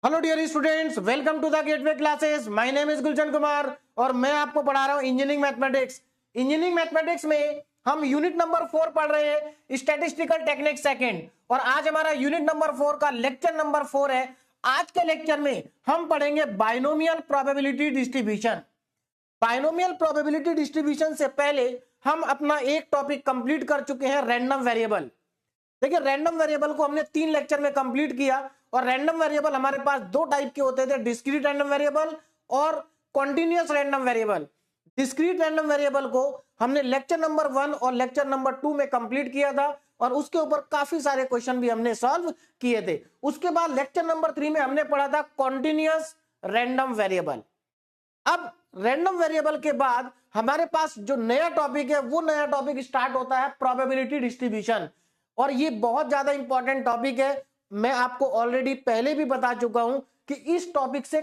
Hello dear students, welcome to the gateway classes. My name is Gulshan Kumar और मैं आपको पढ़ा रहा हूं इंजीनियरिंग मैथमेटिक्स। इंजीनियरिंग मैथमेटिक्स में हम यूनिट नंबर 4 पढ़ रहे हैं, स्टैटिस्टिकल टेक्निक सेकंड। और आज हमारा यूनिट नंबर 4 का लेक्चर नंबर 4 है। आज के लेक्चर में हम पढ़ेंगे binomial probability distribution. Binomial probability distribution से पहले हम अपना एक टॉपिक कंप्लीट कर चुके हैं, रैंडम वेरिएबल। देखिए, रैंडम वेरिएबल को हमने 3 लेक्चर में कंप्लीट किया। और रैंडम वेरिएबल हमारे पास दो टाइप के होते थे, डिस्क्रीट रैंडम वेरिएबल और continuous random variable. Discrete random variable को हमने लेक्चर नंबर 1 और लेक्चर नंबर 2 में कंप्लीट किया था और उसके ऊपर काफी सारे क्वेश्चन भी हमने सॉल्व किए थे। उसके बाद लेक्चर नंबर 3 में हमने पढ़ा था कॉन्टिन्यूअस रैंडम वेरिएबल। अब रैंडम वेरिएबल के बाद हमारे पास जो नया टॉपिक है, वो नया टॉपिक स्टार्ट होता है प्रोबेबिलिटी डिस्ट्रीब्यूशन। और ये बहुत ज्यादा इंपॉर्टेंट टॉपिक है। मैं आपको ऑलरेडी पहले भी बता चुका हूं कि इस टॉपिक से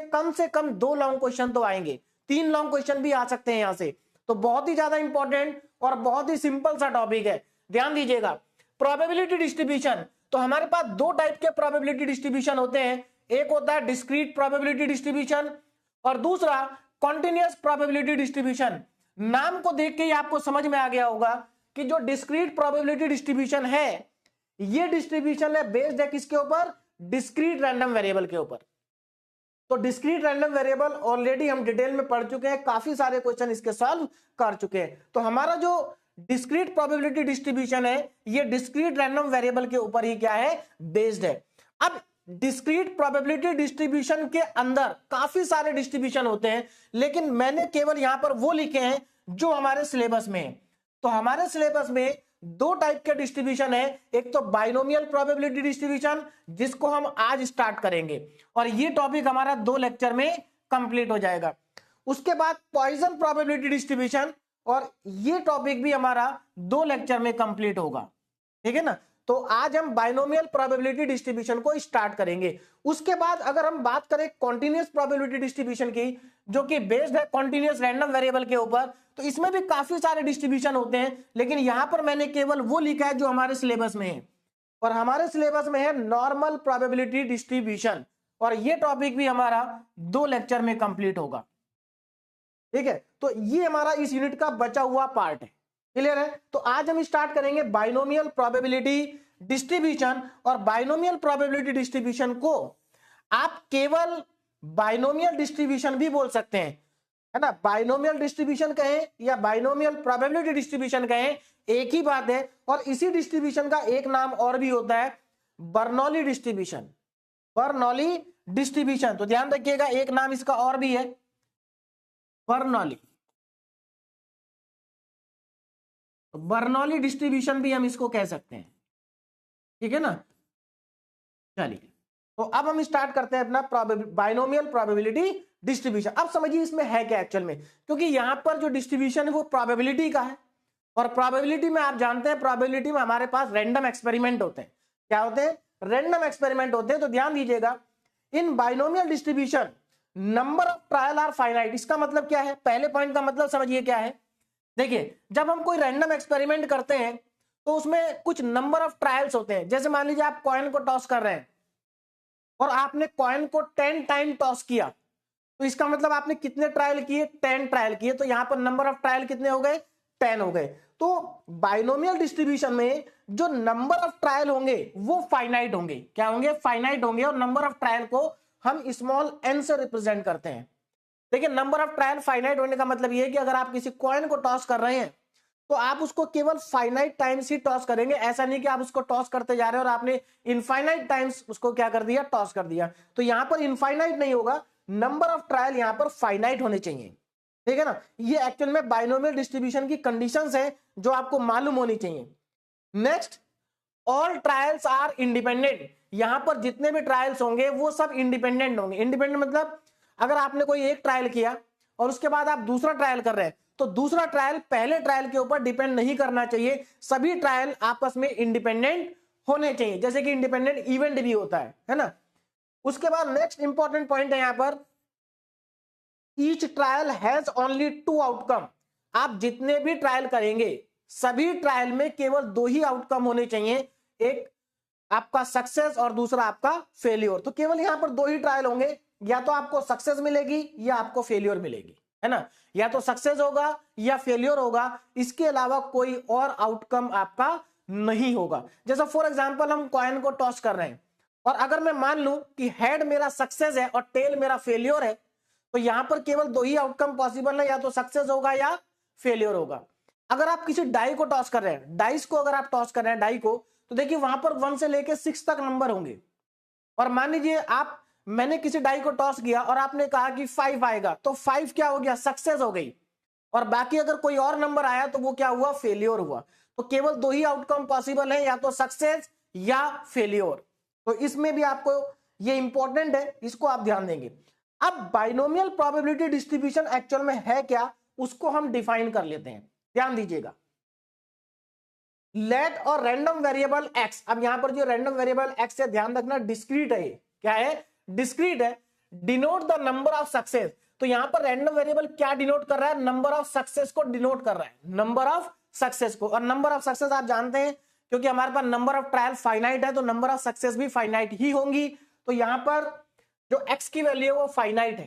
कम 2 लॉन्ग क्वेश्चन तो आएंगे, 3 लॉन्ग क्वेश्चन भी आ सकते हैं यहां से। तो बहुत ही ज्यादा इंपॉर्टेंट और बहुत ही सिंपल सा टॉपिक है, ध्यान दीजिएगा। प्रोबेबिलिटी डिस्ट्रीब्यूशन, तो हमारे पास दो टाइप के प्रोबेबिलिटी डिस्ट्रीब्यूशन होते हैं। एक होता है डिस्क्रीट प्रोबेबिलिटी डिस्ट्रीब्यूशन और दूसरा कॉन्टिन्यूअस प्रोबेबिलिटी डिस्ट्रीब्यूशन। नाम को देख के ही आपको समझ में आ गया होगा कि जो डिस्क्रीट प्रोबेबिलिटी डिस्ट्रीब्यूशन है, ये डिस्ट्रीब्यूशन है बेस्ड है किसके ऊपर? डिस्क्रीट रैंडम वेरिएबल के ऊपर। तो डिस्क्रीट रैंडम वेरिएबल ऑलरेडी हम डिटेल में पढ़ चुके हैं, काफी सारे क्वेश्चन इसके सॉल्व कर चुके हैं। तो हमारा जो डिस्क्रीट प्रोबेबिलिटी डिस्ट्रीब्यूशन है, ये डिस्क्रीट रैंडम वेरिएबल के ऊपर ही क्या है? बेस्ड है। अब डिस्क्रीट प्रोबेबिलिटी डिस्ट्रीब्यूशन के अंदर काफी सारे डिस्ट्रीब्यूशन होते हैं, लेकिन मैंने केवल यहां पर वो लिखे हैं जो हमारे सिलेबस में है। तो हमारे सिलेबस में दो टाइप के डिस्ट्रीब्यूशन है। एक तो बाइनोमियल प्रोबेबिलिटी डिस्ट्रीब्यूशन, जिसको हम आज स्टार्ट करेंगे और ये टॉपिक हमारा 2 लेक्चर में कंप्लीट हो जाएगा। उसके बाद पॉइजन प्रोबेबिलिटी डिस्ट्रीब्यूशन, और ये टॉपिक भी हमारा 2 लेक्चर में कंप्लीट होगा, ठीक है ना। तो आज हम बाइनोमियल प्रोबेबिलिटी डिस्ट्रीब्यूशन को स्टार्ट करेंगे। उसके बाद अगर हम बात करें कॉन्टिन्यूअस प्रोबेबिलिटी डिस्ट्रीब्यूशन की, जो कि बेस्ड है कॉन्टिन्यूअस रैंडम वेरिएबल के ऊपर, तो इसमें भी काफी सारे डिस्ट्रीब्यूशन होते हैं, लेकिन यहां पर मैंने केवल वो लिखा है जो हमारे सिलेबस में है। और हमारे सिलेबस में है नॉर्मल प्रोबेबिलिटी डिस्ट्रीब्यूशन, और ये टॉपिक भी हमारा 2 लेक्चर में कंप्लीट होगा, ठीक है। तो ये हमारा इस यूनिट का बचा हुआ पार्ट है, क्लियर है। तो आज हम स्टार्ट करेंगे बाइनोमियल प्रोबेबिलिटी डिस्ट्रीब्यूशन। और बाइनोमियल प्रोबेबिलिटी डिस्ट्रीब्यूशन को आप केवल बाइनोमियल डिस्ट्रीब्यूशन भी बोल सकते हैं, है ना। बाइनोमियल डिस्ट्रीब्यूशन कहें या बाइनोमियल प्रोबेबिलिटी डिस्ट्रीब्यूशन कहें, एक ही बात है। और इसी डिस्ट्रीब्यूशन का एक नाम और भी होता है, बर्नौली डिस्ट्रीब्यूशन। बर्नौली डिस्ट्रीब्यूशन, तो ध्यान रखिएगा, एक नाम इसका और भी है, बर्नौली। बर्नौली डिस्ट्रीब्यूशन भी हम इसको कह सकते हैं, ठीक है ना। चलिए, तो अब हम स्टार्ट करते हैं अपना बाइनोमियल प्रोबेबिलिटी डिस्ट्रीब्यूशन। अब समझिए इसमें है क्या एक्चुअल में, क्योंकि यहां पर जो डिस्ट्रीब्यूशन है वो प्रोबेबिलिटी का है। और प्रोबेबिलिटी में आप जानते हैं, प्रोबेबिलिटी में हमारे पास रैंडम एक्सपेरिमेंट होते हैं। क्या होते हैं? रैंडम एक्सपेरिमेंट होते हैं। तो ध्यान दीजिएगा, in binomial distribution number of trial are finite. इसका मतलब क्या है? पहले पॉइंट का मतलब समझिए क्या है। देखिए, जब हम कोई रैंडम एक्सपेरिमेंट करते हैं तो उसमें कुछ नंबर ऑफ ट्रायल्स होते हैं। जैसे मान लीजिए आप कॉइन को टॉस कर रहे हैं और आपने कॉइन को 10 टाइम टॉस किया, तो इसका मतलब आपने कितने ट्रायल किए? 10 ट्रायल किए। तो यहां पर नंबर ऑफ ट्रायल कितने हो गए? 10 हो गए। तो बाइनोमियल डिस्ट्रीब्यूशन में जो नंबर ऑफ ट्रायल होंगे वो फाइनाइट होंगे। क्या होंगे? फाइनाइट होंगे। और नंबर ऑफ ट्रायल को हम स्मॉल n से रिप्रेजेंट करते हैं। देखिए, नंबर ऑफ ट्रायल फाइनाइट होने का मतलब ये है कि अगर आप किसी कॉइन को टॉस कर रहे हैं तो आप उसको केवल फाइनाइट टाइम्स ही टॉस करेंगे। ऐसा नहीं कि आप उसको टॉस करते जा रहे हैं और आपने इनफाइनाइट टाइम्स उसको क्या कर दिया? टॉस कर दिया। तो यहां पर इनफाइनाइट नहीं होगा, नंबर ऑफ ट्रायल यहां पर फाइनाइट होने चाहिए, ठीक है ना। ये एक्चुअल में बाइनोमियल डिस्ट्रीब्यूशन की कंडीशंस है जो आपको मालूम होनी चाहिए। Next, all trials are independent. यहां पर जितने भी ट्रायल्स होंगे वो सब इंडिपेंडेंट होंगे। इंडिपेंडेंट मतलब अगर आपने कोई एक ट्रायल किया और उसके बाद आप दूसरा ट्रायल कर रहे हैं, तो दूसरा ट्रायल पहले ट्रायल के ऊपर डिपेंड नहीं करना चाहिए। सभी ट्रायल आपस में इंडिपेंडेंट होने चाहिए, जैसे कि इंडिपेंडेंट इवेंट भी होता है ना। उसके बाद नेक्स्ट इंपॉर्टेंट पॉइंट है यहां पर, each trial has only 2 outcome. आप जितने भी ट्रायल करेंगे, सभी ट्रायल में केवल 2 ही आउटकम होने चाहिए। एक आपका सक्सेस और दूसरा आपका फेलियर। तो केवल यहां पर दो ही ट्रायल होंगे, या तो आपको सक्सेस मिलेगी या आपको फेलियर मिलेगी, है ना, या तो सक्सेस होगा या फेलियर होगा, इसके अलावा कोई और आउटकम आपका नहीं होगा। जैसा फॉर एग्जांपल हम कॉइन को टॉस कर रहे हैं और अगर मैं मान लूं कि हेड मेरा सक्सेस है और टेल मेरा फेलियर है, तो यहां पर केवल दो ही आउटकम पॉसिबल है, या तो सक्सेस होगा या फेलियर होगा। अगर आप किसी डाई को टॉस कर रहे हैं, डाइस को अगर आप टॉस कर रहे हैं डाई को, तो देखिए वहां पर 1 से लेकर 6 तक नंबर होंगे और मान लीजिए मैंने किसी डाई को टॉस किया और आपने कहा कि 5 आएगा, तो 5 क्या हो गया, सक्सेस हो गई, और बाकी अगर कोई और नंबर आया तो वो क्या हुआ, फेलियर हुआ। तो केवल दो ही आउटकम पॉसिबल है, या तो सक्सेस या फेलियर। तो इसमें भी आपको ये इंपॉर्टेंट है, इसको आप ध्यान देंगे। अब बाइनोमियल प्रोबेबिलिटी डिस्ट्रीब्यूशन एक्चुअल में है क्या, उसको हम डिफाइन कर लेते हैं, ध्यान दीजिएगा। लेट और रैंडम वेरिएबल एक्स, अब यहां पर जो रैंडम वेरिएबल एक्स है ध्यान रखना डिस्क्रीट है, क्या है, डिस्क्रीट है, denote the number of success. तो यहां पर रैंडम वेरिएबल क्या डिनोट कर रहा है, नंबर ऑफ सक्सेस को डिनोट कर रहा है, नंबर ऑफ सक्सेस को। और नंबर ऑफ सक्सेस आप जानते हैं क्योंकि हमारे पास नंबर ऑफ ट्रायल फाइनाइट है, तो नंबर ऑफ सक्सेस भी फाइनाइट ही होंगी। तो यहां पर जो एक्स की वैल्यू है वो फाइनाइट है।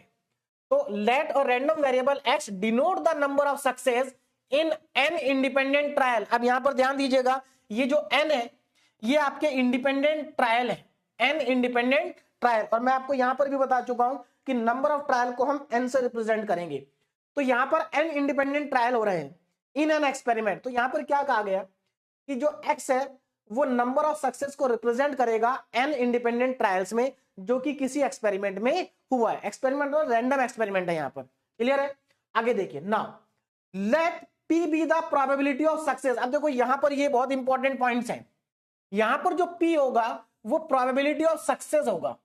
तो लेट और random variable x denote the number of success in an independent trial. अब यहां पर ध्यान दीजिएगा, ये जो एन है ये आपके इंडिपेंडेंट ट्रायल है, एन इंडिपेंडेंट ट्रायल। और मैं आपको यहां पर भी बता चुका हूं कि नंबर ऑफ ट्रायल को हम एन से रिप्रेजेंट करेंगे। तो यहां पर एन इंडिपेंडेंट ट्रायल हो रहे हैं इन एन एक्सपेरिमेंट। तो यहां पर क्या कहा गया कि जो एक्स है वो नंबर ऑफ सक्सेस को रिप्रेजेंट करेगा एन इंडिपेंडेंट ट्रायल्स में, जो कि किसी एक्सपेरिमेंट में हुआ है। एक्सपेरिमेंट और रैंडम एक्सपेरिमेंट है यहां पर, क्लियर है। आगे देखिए, now let P be the probability of success. अब देखो यहां पर ये बहुत इंपॉर्टेंट पॉइंट्स हैं। यहां पर जो P होगा वो प्रोबेबिलिटी ऑफ सक्सेस होगा।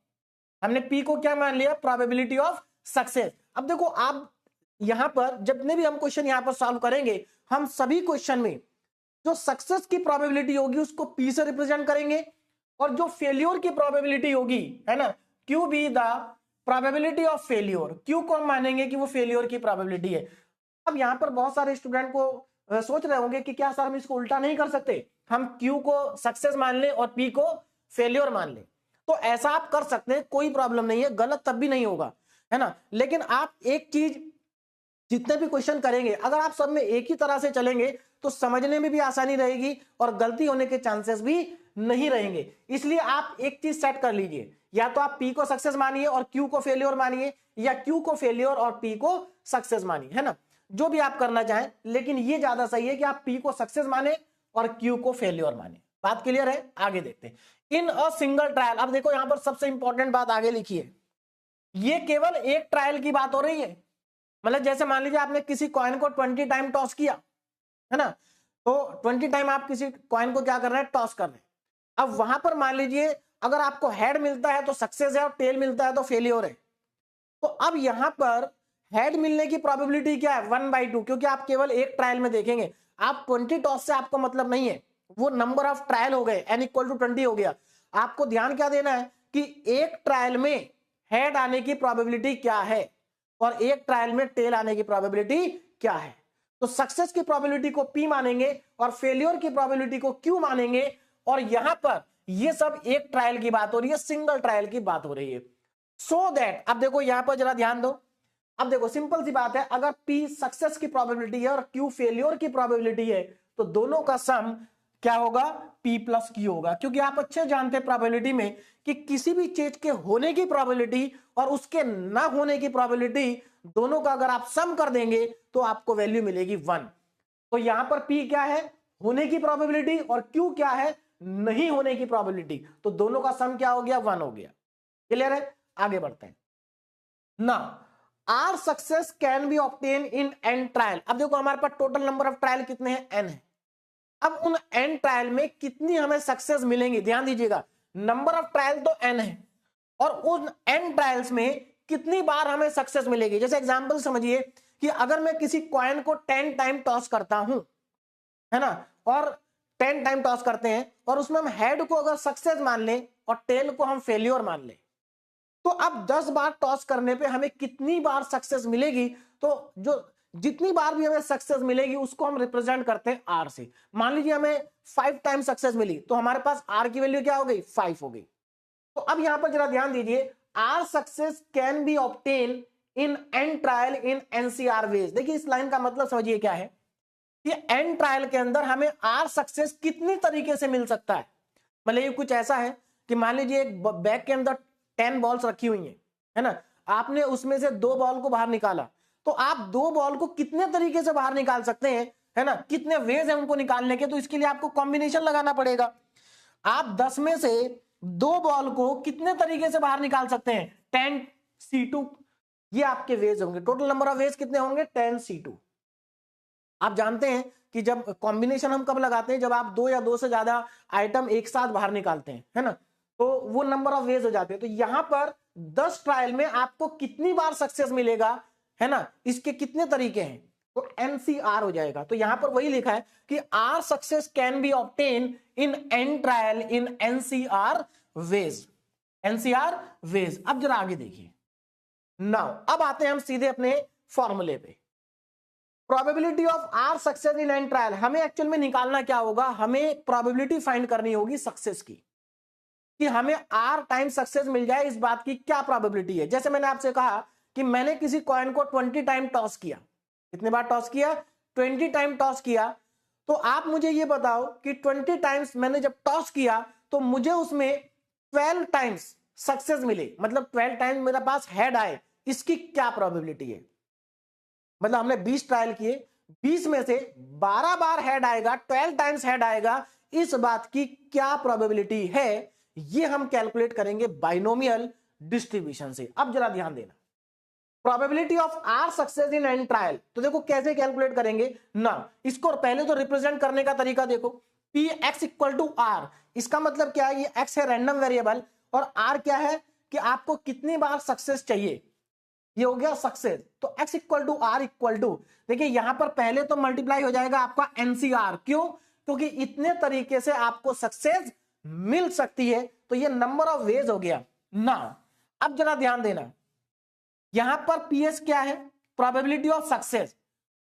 हमने P को क्या मान लिया, प्रोबेबिलिटी ऑफ सक्सेस। अब देखो आप यहां पर जितने भी हम क्वेश्चन यहां पर सॉल्व करेंगे, हम सभी क्वेश्चन में जो सक्सेस की प्रोबेबिलिटी होगी उसको P से रिप्रेजेंट करेंगे, और जो फेल्योर की प्रोबेबिलिटी होगी, है ना, Q be the probability of failure, Q को हम मानेंगे कि वो फेल्योर की प्रोबेबिलिटी है। अब यहां पर बहुत सारे स्टूडेंट को सोच रहे होंगे कि क्या सर हम इसको उल्टा नहीं कर सकते, हम Q को सक्सेस मान लें और P को फेल्योर मान लें। तो ऐसा आप कर सकते हैं, कोई प्रॉब्लम नहीं है, गलत तब भी नहीं होगा, है ना। लेकिन आप एक चीज, जितने भी क्वेश्चन करेंगे अगर आप सब में एक ही तरह से चलेंगे तो समझने में भी आसानी रहेगी और गलती होने के चांसेस भी नहीं रहेंगे। इसलिए आप एक चीज सेट कर लीजिए, या तो आप P को सक्सेस मानिए और Q को फेल्योर मानिए, या Q को फेल्योर और P को सक्सेस मानिए, है ना, जो भी आप करना चाहें। लेकिन ये ज्यादा सही है कि आप P को सक्सेस माने और Q को फेल्योर माने। बात क्लियर है, आगे देखते हैं। इन अ सिंगल ट्रायल, अब देखो यहां पर सबसे इंपॉर्टेंट बात आगे लिखी है, ये केवल एक ट्रायल की बात हो रही है। मतलब जैसे मान लीजिए आपने किसी कॉइन को 20 टाइम टॉस किया, है ना, तो 20 टाइम आप किसी कॉइन को क्या कर रहे हैं, टॉस कर रहे हैं। अब वहां पर मान लीजिए अगर आपको हेड मिलता है तो सक्सेस है और टेल मिलता है तो फेलियर है। तो अब यहां पर हेड मिलने की प्रोबेबिलिटी क्या है, 1/2, क्योंकि आप केवल एक ट्रायल में देखेंगे। आप 20 टॉस से आपको मतलब नहीं है, वो नंबर ऑफ ट्रायल हो गए, n = 20 हो गया। आपको ध्यान क्या देना है कि एक ट्रायल में हेड आने की प्रोबेबिलिटी क्या है और एक ट्रायल में टेल आने की प्रोबेबिलिटी क्या है। तो सक्सेस की प्रोबेबिलिटी को P मानेंगे और फेलियर की प्रोबेबिलिटी को Q मानेंगे। और यहां पर ये सब एक ट्रायल की बात हो रही है, सिंगल ट्रायल की बात हो रही है। सो दैट, अब देखो यहां पर जरा ध्यान दो। अब देखो सिंपल सी बात है, अगर P सक्सेस की प्रोबेबिलिटी है और Q फेलियर की प्रोबेबिलिटी है, तो दोनों का सम क्या होगा, P + Q होगा। क्योंकि आप अच्छे जानते हैं प्रोबेबिलिटी में कि किसी भी चीज के होने की प्रोबेबिलिटी और उसके ना होने की प्रोबेबिलिटी, दोनों का अगर आप सम कर देंगे तो आपको वैल्यू मिलेगी 1। तो यहां पर P क्या है, होने की प्रोबेबिलिटी, और Q क्या है, नहीं होने की प्रोबेबिलिटी। तो दोनों का सम क्या हो गया, 1 हो गया। क्लियर है, आगे बढ़ते हैं ना। R success can be obtain in n trial. अब देखो हमारे पास टोटल नंबर ऑफ ट्रायल कितने हैं, n है। अब उन n ट्रायल में कितनी हमें सक्सेस मिलेंगी, ध्यान दीजिएगा, नंबर ऑफ ट्रायल तो n है और उन n ट्रायल्स में कितनी बार हमें सक्सेस मिलेगी। जैसे एग्जांपल समझिए कि अगर मैं किसी कॉइन को 10 टाइम टॉस करता हूं, है ना, और 10 टाइम टॉस करते हैं और उसमें हम हेड को अगर सक्सेस मान लें और टेल को हम फेल्योर मान लें, तो अब 10 बार टॉस करने पे हमें कितनी बार सक्सेस मिलेगी। तो जो जितनी बार भी हमें सक्सेस मिलेगी उसको हम रिप्रेजेंट करते हैं आर से। मान लीजिए हमें 5 टाइम सक्सेस मिली तो हमारे पास आर की वैल्यू क्या हो गई, 5 हो गई। तो अब यहां पर जरा ध्यान दीजिए, r success can be obtain in n trial in nCr ways. देखिए इस लाइन का मतलब समझिए क्या है कि एन ट्रायल के अंदर हमें आर सक्सेस कितनी तरीके से मिल सकता है। मतलब ये कुछ ऐसा है कि मान लीजिए एक बैग के अंदर 10 बॉल्स रखी हुई है ना, आपने उसमें से 2 बॉल को बाहर निकाला, तो आप 2 बॉल को कितने तरीके से बाहर निकाल सकते हैं, है ना, कितने वेज है उनको निकालने के, तो इसके लिए आपको कॉम्बिनेशन लगाना पड़ेगा। आप 10 में से 2 बॉल को कितने तरीके से बाहर निकाल सकते हैं, 10C2, ये आपके वेज होंगे। टोटल नंबर ऑफ वेज कितने होंगे, 10C2। आप जानते हैं कि जब कॉम्बिनेशन हम कब लगाते हैं, जब आप 2 या 2 से ज्यादा आइटम एक साथ बाहर निकालते हैं, है ना, तो वो नंबर ऑफ वेज हो जाते हैं। तो यहां पर 10 ट्रायल में आपको कितनी बार सक्सेस मिलेगा, है ना, इसके कितने तरीके हैं, तो एनसीआर हो जाएगा। तो यहां पर वही लिखा है कि r success can be obtain in n trial in nCr ways, nCr ways. अब जरा आगे देखिए, नाउ अब आते हैं हम सीधे अपने फॉर्मूले पे। Probability of r success in n trial, हमें एक्चुअल में निकालना क्या होगा, हमें प्रोबेबिलिटी फाइंड करनी होगी सक्सेस की, कि हमें आर टाइम सक्सेस मिल जाए, इस बात की क्या प्रोबेबिलिटी है। जैसे मैंने आपसे कहा कि मैंने किसी कॉइन को 20 टाइम टॉस किया, कितने बार टॉस किया, 20 टाइम टॉस किया, तो आप मुझे ये बताओ कि 20 टाइम्स मैंने जब टॉस किया तो मुझे उसमें 12 टाइम्स सक्सेस मिले, मतलब 12 टाइम्स मेरे पास हेड आए, इसकी क्या प्रोबेबिलिटी है। मतलब हमने 20 ट्रायल किए, 20 में से 12 बार हेड आएगा, 12 टाइम्स हेड आएगा, इस बात की क्या प्रोबेबिलिटी है, ये हम कैलकुलेट करेंगे बाइनोमियल डिस्ट्रीब्यूशन से। अब जरा ध्यान देना, probability of r success in n trial, तो देखो कैसे कैलकुलेट करेंगे ना, इसको पहले तो रिप्रेजेंट करने का तरीका देखो, p x equal to r, इसका मतलब क्या है, ये एक्स है रैंडम वेरिएबल, और आर क्या है कि आपको कितनी बार सक्सेस चाहिए, ये हो गया सक्सेस। तो x equal to r equal to, देखिए यहां पर पहले तो मल्टीप्लाई हो जाएगा आपका एनसीआर, क्यों, क्योंकि इतने तरीके से आपको सक्सेस मिल सकती है, तो ये नंबर ऑफ वेज हो गया ना। अब जरा ध्यान देना, यहां पर पीएस क्या है, प्रोबेबिलिटी ऑफ सक्सेस।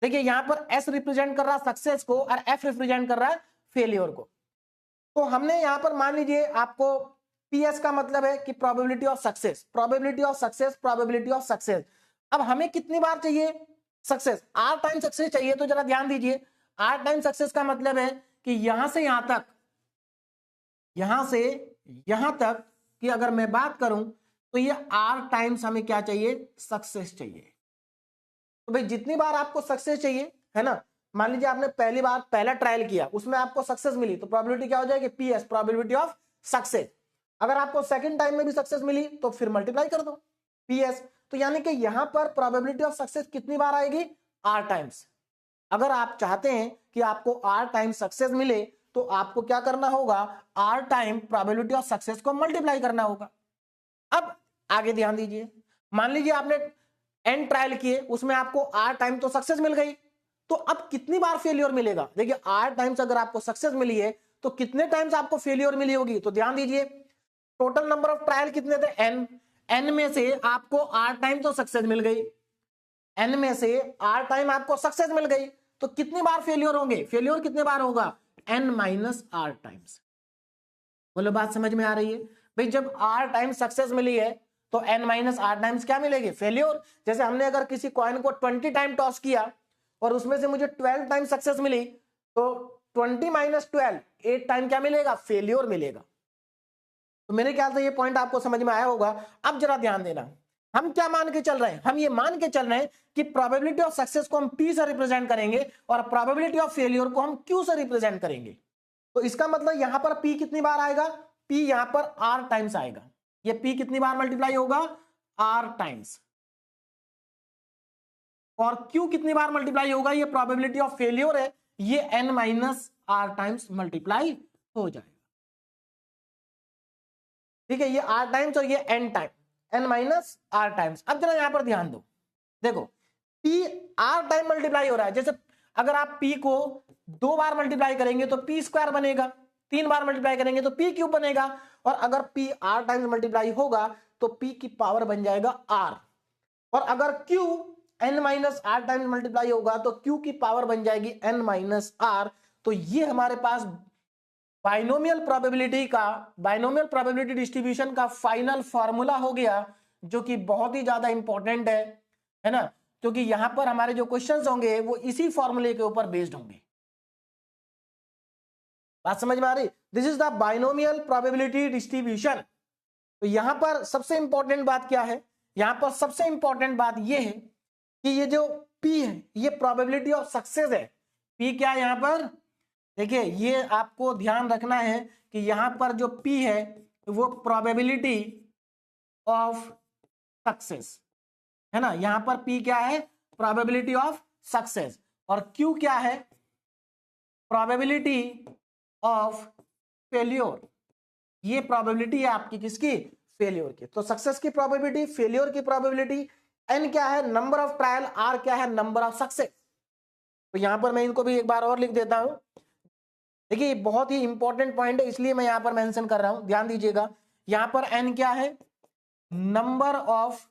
देखिए यहां पर एस रिप्रेजेंट कर रहा है सक्सेस को और एफ रिप्रेजेंट कर रहा है फेलियर को। तो हमने यहां पर मान लीजिए आपको पीएस का मतलब है कि probability of success, probability of success, probability of success. अब हमें कितनी बार चाहिए सक्सेस, आर टाइम सक्सेस चाहिए। तो जरा ध्यान दीजिए, आर टाइम सक्सेस का मतलब है कि यहां से यहां तक, यहां से यहां तक कि अगर मैं बात करूं तो ये आर टाइम्स हमें क्या चाहिए, सक्सेस चाहिए। तो भाई जितनी बार आपको सक्सेस चाहिए, है ना, मान लीजिए आपने पहली बार पहला ट्रायल किया, उसमें आपको सक्सेस मिली, तो प्रोबेबिलिटी क्या हो जाएगी, पीएस, प्रोबेबिलिटी ऑफ सक्सेस। अगर आपको सेकंड टाइम में भी सक्सेस मिली तो फिर मल्टीप्लाई कर दो, पीएस। तो यानी कि यहां पर प्रोबेबिलिटी ऑफ सक्सेस कितनी बार आएगी, आर टाइम्स। अगर आप चाहते हैं कि आपको आर टाइम सक्सेस मिले तो आपको क्या करना होगा, r time probability of success को मल्टीप्लाई करना होगा। अब आगे ध्यान दीजिए, मान लीजिए आपने एन ट्रायल किए, उसमें आपको आर टाइम तो सक्सेस मिल गई, तो अब कितनी बार फेलियर मिलेगा। देखिए आर टाइम्स अगर आपको सक्सेस मिली है तो कितने टाइम्स आपको फेलियर मिली होगी। तो ध्यान दीजिए, टोटल नंबर ऑफ ट्रायल कितने थे, एन, एन में से आपको आर टाइम तो सक्सेस मिल गई, एन में से आर टाइम आपको सक्सेस मिल गई, तो कितनी बार फेलियर होंगे, फेलियर कितने बार होगा, एन माइनस आर टाइम्स। बोलो बात समझ में आ रही है। भाई जब आर टाइम सक्सेस मिली है तो एन माइनस आर टाइम्स क्या मिलेगी, फेलियर। जैसे हमने अगर किसी कॉइन को 20 टाइम टॉस किया और उसमें से मुझे 12 टाइम सक्सेस मिली, तो 20 माइनस 12, 8 टाइम क्या मिलेगा, फेलियर मिलेगा। तो मेरे ख्याल से ये पॉइंट आपको समझ में आया होगा। अब जरा ध्यान देना, हम क्या मान के चल रहे हैं, हम ये मान के चल रहे हैं कि प्रोबेबिलिटी ऑफ सक्सेस को हम पी से रिप्रेजेंट करेंगे और प्रोबेबिलिटी ऑफ फेलियर को हम क्यू से रिप्रेजेंट करेंगे। तो इसका मतलब यहां पर पी कितनी बार आएगा, पी यहां पर आर टाइम्स आएगा। ये पी कितनी बार मल्टीप्लाई होगा, आर टाइम्स, और क्यू कितनी बार मल्टीप्लाई होगा, ये प्रोबेबिलिटी ऑफ फेलियर है, ये n minus r times multiply हो जाएगा। ठीक है, ये आर टाइम्स और ये n time, n minus r times. अब जरा यहां पर ध्यान दो, देखो पी आर टाइम मल्टीप्लाई हो रहा है। जैसे अगर आप पी को 2 बार मल्टीप्लाई करेंगे तो पी स्क्वायर बनेगा, 3 बार मल्टीप्लाई करेंगे तो पी क्यूब बनेगा, और अगर पी आर टाइम्स मल्टीप्लाई होगा तो पी की पावर बन जाएगा आर। और अगर q n minus r times multiply होगा तो q की पावर बन जाएगी n माइनस आर। तो ये हमारे पास बाइनोमियल प्रोबेबिलिटी डिस्ट्रीब्यूशन का फाइनल फॉर्मूला हो गया, जो कि बहुत ही ज्यादा इंपॉर्टेंट है ना, क्योंकि यहां पर हमारे जो क्वेश्चंस होंगे वो इसी फॉर्मूले के ऊपर बेस्ड होंगे। बात समझ में आ रही? This is the binomial probability distribution. तो यहां पर सबसे इंपॉर्टेंट बात क्या है? यहां पर सबसे इंपॉर्टेंट बात यह है कि ये जो P है ये प्रोबेबिलिटी ऑफ सक्सेस है। P क्या है यहां पर? देखिए ये आपको ध्यान रखना है कि यहां पर जो P है वो प्रोबेबिलिटी ऑफ सक्सेस है ना। यहां पर P क्या है? Probability of success. और Q क्या है? Probability of failure. ये प्रोबेबिलिटी है आपकी किसकी? फेल्योर की। तो सक्सेस की प्रोबेबिलिटी, फेल्योर की प्रोबेबिलिटी, n क्या है? नंबर ऑफ ट्रायल, r क्या है? Number of success. तो यहां पर मैं इनको भी एक बार और लिख देता हूं। देखिए बहुत ही इंपॉर्टेंट पॉइंट है इसलिए मैं यहां पर मेंशन कर रहा हूं, ध्यान दीजिएगा। यहां पर n क्या है? Number of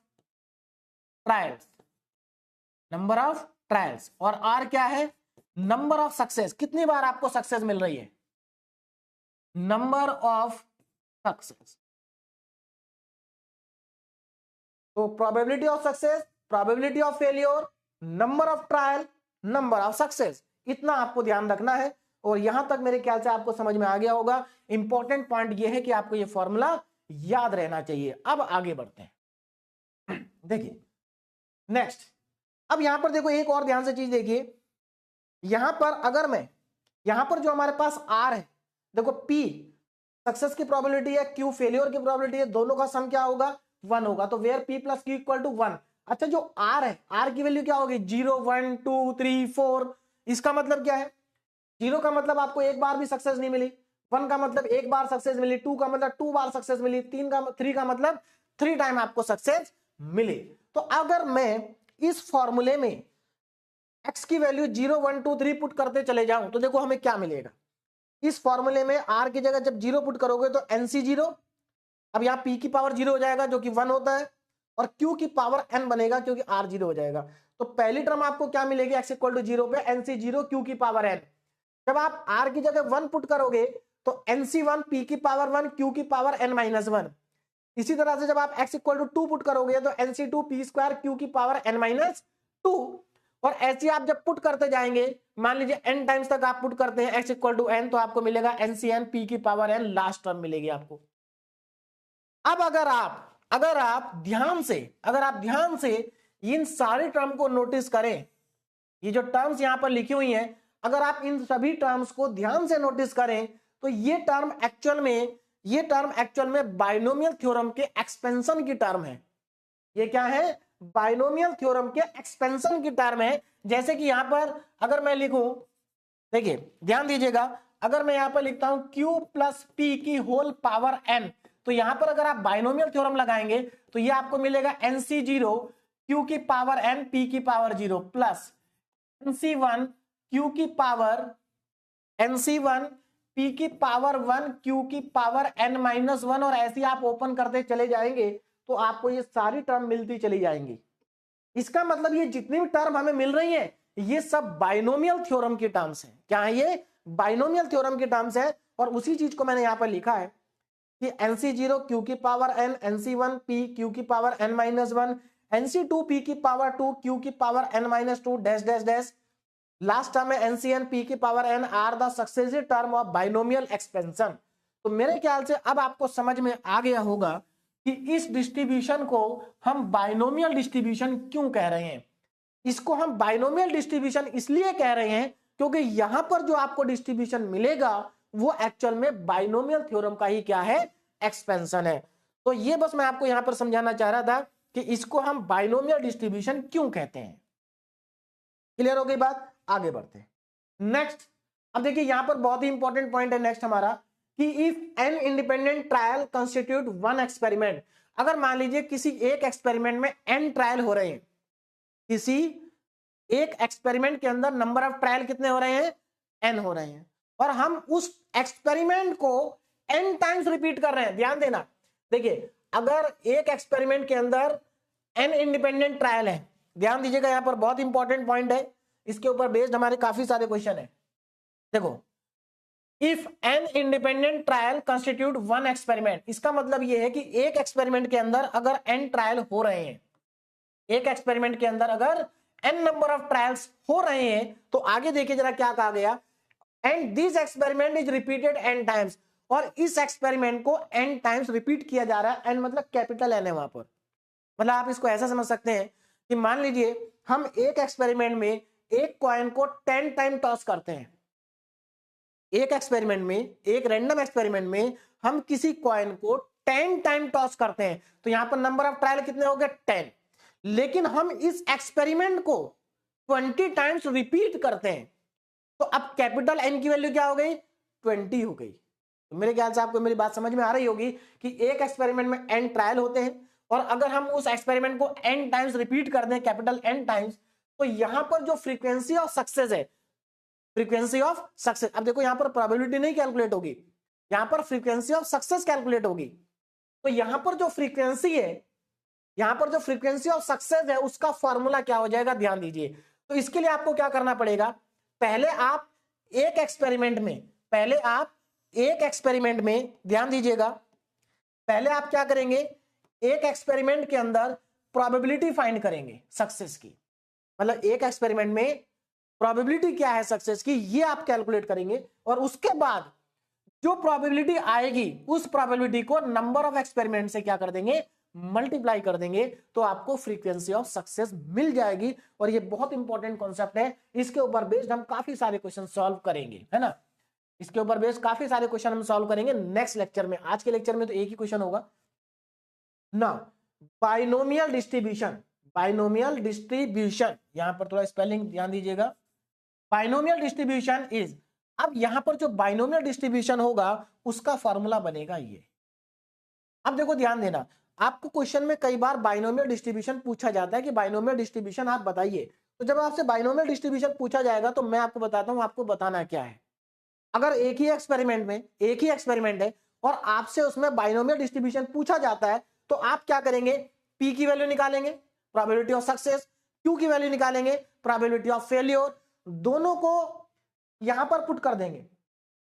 trials, number of trials. और r क्या है? Number of success. कितनी बार आपको सक्सेस मिल रही है? Number of success. तो probability of success, probability of failure, number of trial, number of success, इतना आपको ध्यान रखना है। और यहां तक मेरे ख्याल से आपको समझ में आ गया होगा। इंपॉर्टेंट पॉइंट यह है कि आपको यह फॉर्मूला याद रहना चाहिए। अब आगे बढ़ते हैं। देखिए नेक्स्ट, अब यहां पर देखो एक और ध्यान से चीज देखिए। यहां पर अगर मैं यहां पर जो हमारे पास आर है, देखो P सक्सेस की प्रोबेबिलिटी है, Q फेलियर की प्रोबेबिलिटी है, दोनों का सम क्या होगा? 1 होगा। तो where P plus Q equal to 1। अच्छा जो R है, R की वैल्यू क्या होगी? 0 1 2 3 4। इसका मतलब क्या है? 0 का मतलब आपको एक बार भी सक्सेस नहीं मिली, 1 का मतलब एक बार सक्सेस मिली, 2 का मतलब 2 बार सक्सेस मिली, 3 का मतलब 3 टाइम आपको सक्सेस मिली। तो अगर मैं इस फॉर्मूले में x की वैल्यू 0 1 2 3 पुट करते चले जाऊं तो देखो हमें क्या मिलेगा। इस फॉर्मूले में r की जगह जब 0 पुट करोगे तो nc 0, अब यहां p की पावर 0 हो जाएगा जो कि 1 होता है, और q की पावर n बनेगा क्योंकि r 0 हो जाएगा। तो पहली टर्म आपको क्या मिलेगी? x इक्वल टू 0 पे nc 0 q की पावर n। जब आप r की जगह 1 पुट करोगे तो nc 1 p की पावर 1 q की पावर n माइनस 1। इसी तरह से जब आप x इक्वल टू 2 पुट करोगे तो nc 2 p स्क्वायर q की पावर n माइनस 2। और ऐसे आप जब पुट करते जाएंगे, मान लीजिए n टाइम्स तक आप पुट करते हैं x इक्वल टू n, तो आपको मिलेगा ncn p की पावर n, लास्ट टर्म मिलेगी आपको। अब अगर आप ध्यान से इन सारे टर्म को नोटिस करें, ये जो टर्म्स यहां पर लिखी हुई हैं, अगर आप इन सभी टर्म्स को ध्यान से नोटिस करें तो ये टर्म एक्चुअल में बाइनोमियल थ्योरम के एक्सपेंशन की टर्म है। ये क्या है? बाइनोमियल थ्योरम के एक्सपेंशन की टर्म है। जैसे कि यहां पर अगर मैं लिखूं, देखिए ध्यान दीजिएगा, अगर मैं यहां पर लिखता हूं q प्लस p की होल पावर n, तो यहां पर अगर आप बाइनोमियल थ्योरम लगाएंगे तो ये आपको मिलेगा nc0 q की पावर n p की पावर 0 प्लस nc1 q की पावर nc1 p की पावर 1 q की पावर n माइनस 1। और ऐसे आप ओपन करते चले जाएंगे तो आपको ये सारी टर्म मिलती चली जाएंगी। इसका मतलब ये जितनी भी टर्म हमें मिल रही है ये सब बाइनोमियल थ्योरम की टर्म्स हैं। क्या है ये? बाइनोमियल थ्योरम की टर्म्स है। और उसी चीज को मैंने यहां पर लिखा है कि nc0 q की power n, nc1 p q की power n minus 1, nc2 p की पावर 2 q की power n minus 2 dash dash dash. Last term है ncn p की power n are the successive term of binomial expansion. तो मेरे ख्याल से अब आपको समझ में आ गया होगा कि इस डिस्ट्रीब्यूशन को हम बाइनोमियल डिस्ट्रीब्यूशन क्यों कह रहे हैं। इसको हम बाइनोमियल डिस्ट्रीब्यूशन इसलिए कह रहे हैं क्योंकि यहां पर जो आपको डिस्ट्रीब्यूशन मिलेगा वो एक्चुअल में बाइनोमियल थ्योरम का ही क्या है? एक्सपेंशन है। तो ये बस मैं आपको यहां पर समझाना चाह रहा था कि इसको हम बाइनोमियल डिस्ट्रीब्यूशन क्यों कहते हैं। क्लियर हो गई बात? आगे बढ़ते हैं नेक्स्ट। अब देखिए यहां पर बहुत ही इंपॉर्टेंट पॉइंट है नेक्स्ट हमारा कि if an independent trial constitute one experiment. अगर मान लीजिए किसी एक एक्सपेरिमेंट में एन ट्रायल हो रहे हैं, किसी एक एक्सपेरिमेंट के अंदर नंबर ऑफ ट्रायल कितने हो रहे हैं? एन हो रहे हैं, और हम उस एक्सपेरिमेंट को एन टाइम्स रिपीट कर रहे हैं। ध्यान देना, देखिए अगर एक एक्सपेरिमेंट के अंदर एन इंडिपेंडेंट ट्रायल है ध्यान दीजिएगा, यहाँ पर बहुत इंपॉर्टेंट पॉइंट है, इसके ऊपर बेस्ड हमारे काफी सारे क्वेश्चन है। देखो, if an independent trial constitute one experiment, इसका मतलब यह है कि एक एक्सपेरिमेंट के अंदर अगर एन ट्रायल हो रहे हैं, एक एक्सपेरिमेंट के अंदर अगर एन नंबर ऑफ ट्रायल्स हो रहे हैं, तो आगे देखिए जरा क्या कहा गया, and this experiment is repeated n times, और इस एक्सपेरिमेंट को एन टाइम्स रिपीट किया जा रहा है। एन मतलब कैपिटल एन है वहां पर। मतलब आप इसको ऐसा समझ सकते हैं कि मान लीजिए हम एक एक्सपेरिमेंट में एक कॉइन को 10 टाइम टॉस करते हैं, एक एक्सपेरिमेंट में, एक रैंडम एक्सपेरिमेंट में हम किसी कॉइन को 10 टाइम टॉस करते हैं, तो यहां पर नंबर ऑफ ट्रायल कितने हो गए, 10। लेकिन हम इस एक्सपेरिमेंट को 20 टाइम्स रिपीट करते हैं, तो अब कैपिटल एन की वैल्यू क्या हो गई, 20 हो गई। तो मेरे ख्याल से आपको मेरी बात समझ में आ रही होगी कि एक एक्सपेरिमेंट में एन ट्रायल होते हैं, और अगर हम उस एक्सपेरिमेंट को एन टाइम्स रिपीट कर दें, कैपिटल एन टाइम्स, तो यहां पर जो फ्रीक्वेंसी ऑफ सक्सेस है, फ्रीक्वेंसी ऑफ सक्सेस, अब देखो यहां पर प्रोबेबिलिटी नहीं कैलकुलेट होगी, यहां पर फ्रीक्वेंसी ऑफ सक्सेस कैलकुलेट होगी। तो यहां पर जो फ्रीक्वेंसी है, यहां पर जो फ्रीक्वेंसी ऑफ सक्सेस है, उसका फॉर्मूला क्या हो जाएगा, ध्यान दीजिए। तो इसके लिए आपको क्या करना पड़ेगा, पहले आप एक एक्सपेरिमेंट में, पहले आप एक एक्सपेरिमेंट में, ध्यान दीजिएगा, पहले आप क्या करेंगे, एक एक्सपेरिमेंट के अंदर प्रोबेबिलिटी फाइंड करेंगे सक्सेस की, मतलब एक एक्सपेरिमेंट में प्रोबेबिलिटी क्या है सक्सेस की, ये आप कैलकुलेट करेंगे, और उसके बाद जो प्रोबेबिलिटी आएगी उस प्रोबेबिलिटी को नंबर ऑफ एक्सपेरिमेंट से क्या कर देंगे, मल्टीप्लाई कर देंगे, तो आपको फ्रीक्वेंसी ऑफ सक्सेस मिल जाएगी। और ये बहुत इंपॉर्टेंट कॉन्सेप्ट है, इसके ऊपर बेस्ड हम काफी सारे क्वेश्चन सॉल्व करेंगे, है ना, इसके ऊपर बेस्ड काफी सारे क्वेश्चन हम सॉल्व करेंगे नेक्स्ट लेक्चर में। आज के लेक्चर में तो एक ही क्वेश्चन होगा ना, बाइनोमियल डिस्ट्रीब्यूशन, बाइनोमियल डिस्ट्रीब्यूशन, यहां पर थोड़ा स्पेलिंग ध्यान दीजिएगा, बाइनोमियल डिस्ट्रीब्यूशन इज, अब यहां पर जो बाइनोमियल डिस्ट्रीब्यूशन होगा उसका फॉर्मूला बनेगा ये। अब देखो ध्यान देना, आपको क्वेश्चन में कई बार बाइनोमियल डिस्ट्रीब्यूशन पूछा जाता है कि बाइनोमियल डिस्ट्रीब्यूशन आप बताइए, तो जब आपसे बाइनोमियल डिस्ट्रीब्यूशन पूछा जाएगा तो मैं आपको बताता हूं आपको बताना क्या है। अगर एक ही एक्सपेरिमेंट में, एक ही एक्सपेरिमेंट है और आपसे उसमें बाइनोमियल डिस्ट्रीब्यूशन पूछा जाता है, तो आप क्या करेंगे, पी की वैल्यू निकालेंगे, प्रोबेबिलिटी ऑफ सक्सेस, क्यू की वैल्यू निकालेंगे, प्रोबेबिलिटी ऑफ फेलियर, दोनों को यहां पर पुट कर देंगे,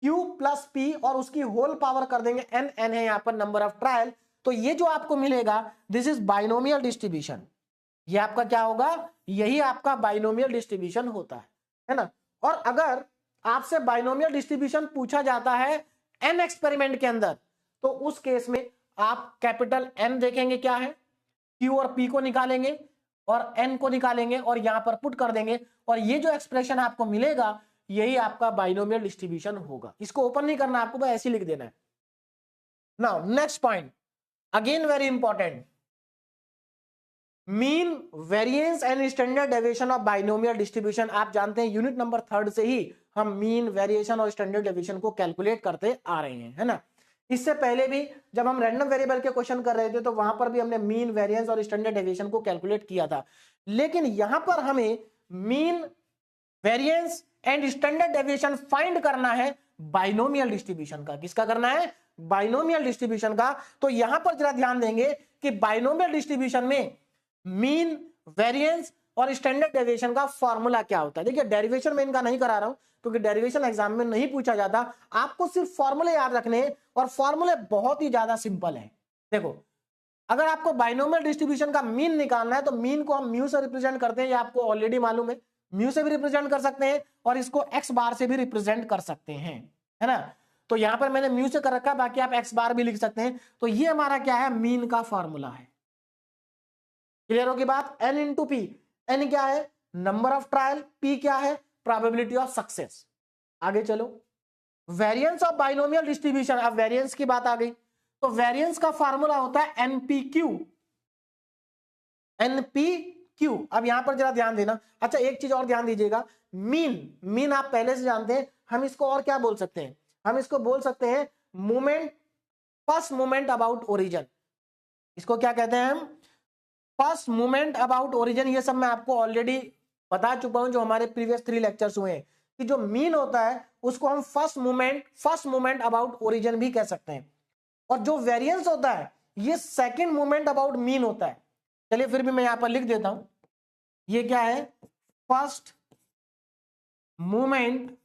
Q प्लस P और उसकी होल पावर कर देंगे n, n है यहां पर नंबर ऑफ ट्रायल, तो ये जो आपको मिलेगा दिस इज बाइनोमियल डिस्ट्रीब्यूशन। ये आपका क्या होगा, यही आपका बाइनोमियल डिस्ट्रीब्यूशन होता है ना। और अगर आपसे बाइनोमियल डिस्ट्रीब्यूशन पूछा जाता है n एक्सपेरिमेंट के अंदर, तो उस केस में आप कैपिटल N देखेंगे क्या है, Q और P को निकालेंगे और n को निकालेंगे और यहां पर पुट कर देंगे, और ये जो एक्सप्रेशन आपको मिलेगा यही आपका बाइनोमियल डिस्ट्रीब्यूशन होगा। इसको ओपन नहीं करना आपको, बस ऐसे लिख देना है। Now next point, again very important, mean variance and standard deviation of binomial distribution. आप जानते हैं यूनिट नंबर 3 से ही हम मीन वेरिएशन और स्टैंडर्ड डेविएशन को कैलकुलेट करते आ रहे हैं, है ना। इससे पहले भी जब हम रैंडम वेरिएबल के क्वेश्चन कर रहे थे तो वहां पर भी हमने मीन वेरिएंस और स्टैंडर्ड डेविएशन को कैलकुलेट किया था, लेकिन यहां पर हमें mean variance and standard deviation find करना है बाइनोमियल डिस्ट्रीब्यूशन का। किसका करना है, बाइनोमियल डिस्ट्रीब्यूशन का। तो यहां पर जरा ध्यान देंगे कि बाइनोमियल डिस्ट्रीब्यूशन में मीन, वेरिएंस और स्टैंडर्ड डेविएशन का फॉर्मूला क्या होता है। देखिए डेरिवेशन में इनका नहीं करा रहा हूं क्योंकि डेरिवेशन एग्जाम में नहीं पूछा जाता, आपको सिर्फ फॉर्मूले याद रखने हैं, और फॉर्मूले बहुत ही ज्यादा सिंपल है। देखो अगर आपको बाइनोमियल डिस्ट्रीब्यूशन का मीन निकालना है तो मीन को हम म्यू से रिप्रेजेंट करते हैं, ये आपको ऑलरेडी मालूम है, म्यू से भी रिप्रेजेंट कर सकते हैं और इसको एक्स बार से भी रिप्रेजेंट कर सकते हैं, है ना। तो यहां पर मैंने म्यू से कर रखा है, बाकी आप एक्स बार भी लिख सकते हैं। तो ये हमारा क्या है, मीन का फॉर्मूला है। क्लियर होगी बात, n इंटू पी, एन क्या है नंबर ऑफ ट्रायल, पी क्या है प्रोबेबिलिटी ऑफ सक्सेस। आगे चलो, वेरिएंस ऑफ बाइनोमियल डिस्ट्रीब्यूशन, अब वेरिएंस की बात आ गई, तो वेरिएंस का फॉर्मूला होता है एनपीक्यू, एनपीक्यू। अब यहां पर जरा ध्यान देना, अच्छा एक चीज और ध्यान दीजिएगा, मीन, मीन आप पहले से जानते हैं, हम इसको और क्या बोल सकते हैं, हम इसको बोल सकते हैं moment, first moment about origin. इसको क्या कहते हैं हम, फर्स्ट मोमेंट अबाउट ओरिजिन। ये सब मैं आपको ऑलरेडी बता चुका हूं जो हमारे प्रीवियस 3 लेक्चर्स हुए हैं, कि जो मीन होता है उसको हम फर्स्ट मोमेंट अबाउट ओरिजिन भी कह सकते हैं, और जो वेरिएंस होता है ये सेकंड मोमेंट अबाउट मीन होता है। चलिए फिर भी मैं यहां पर लिख देता हूं, ये क्या है, first movement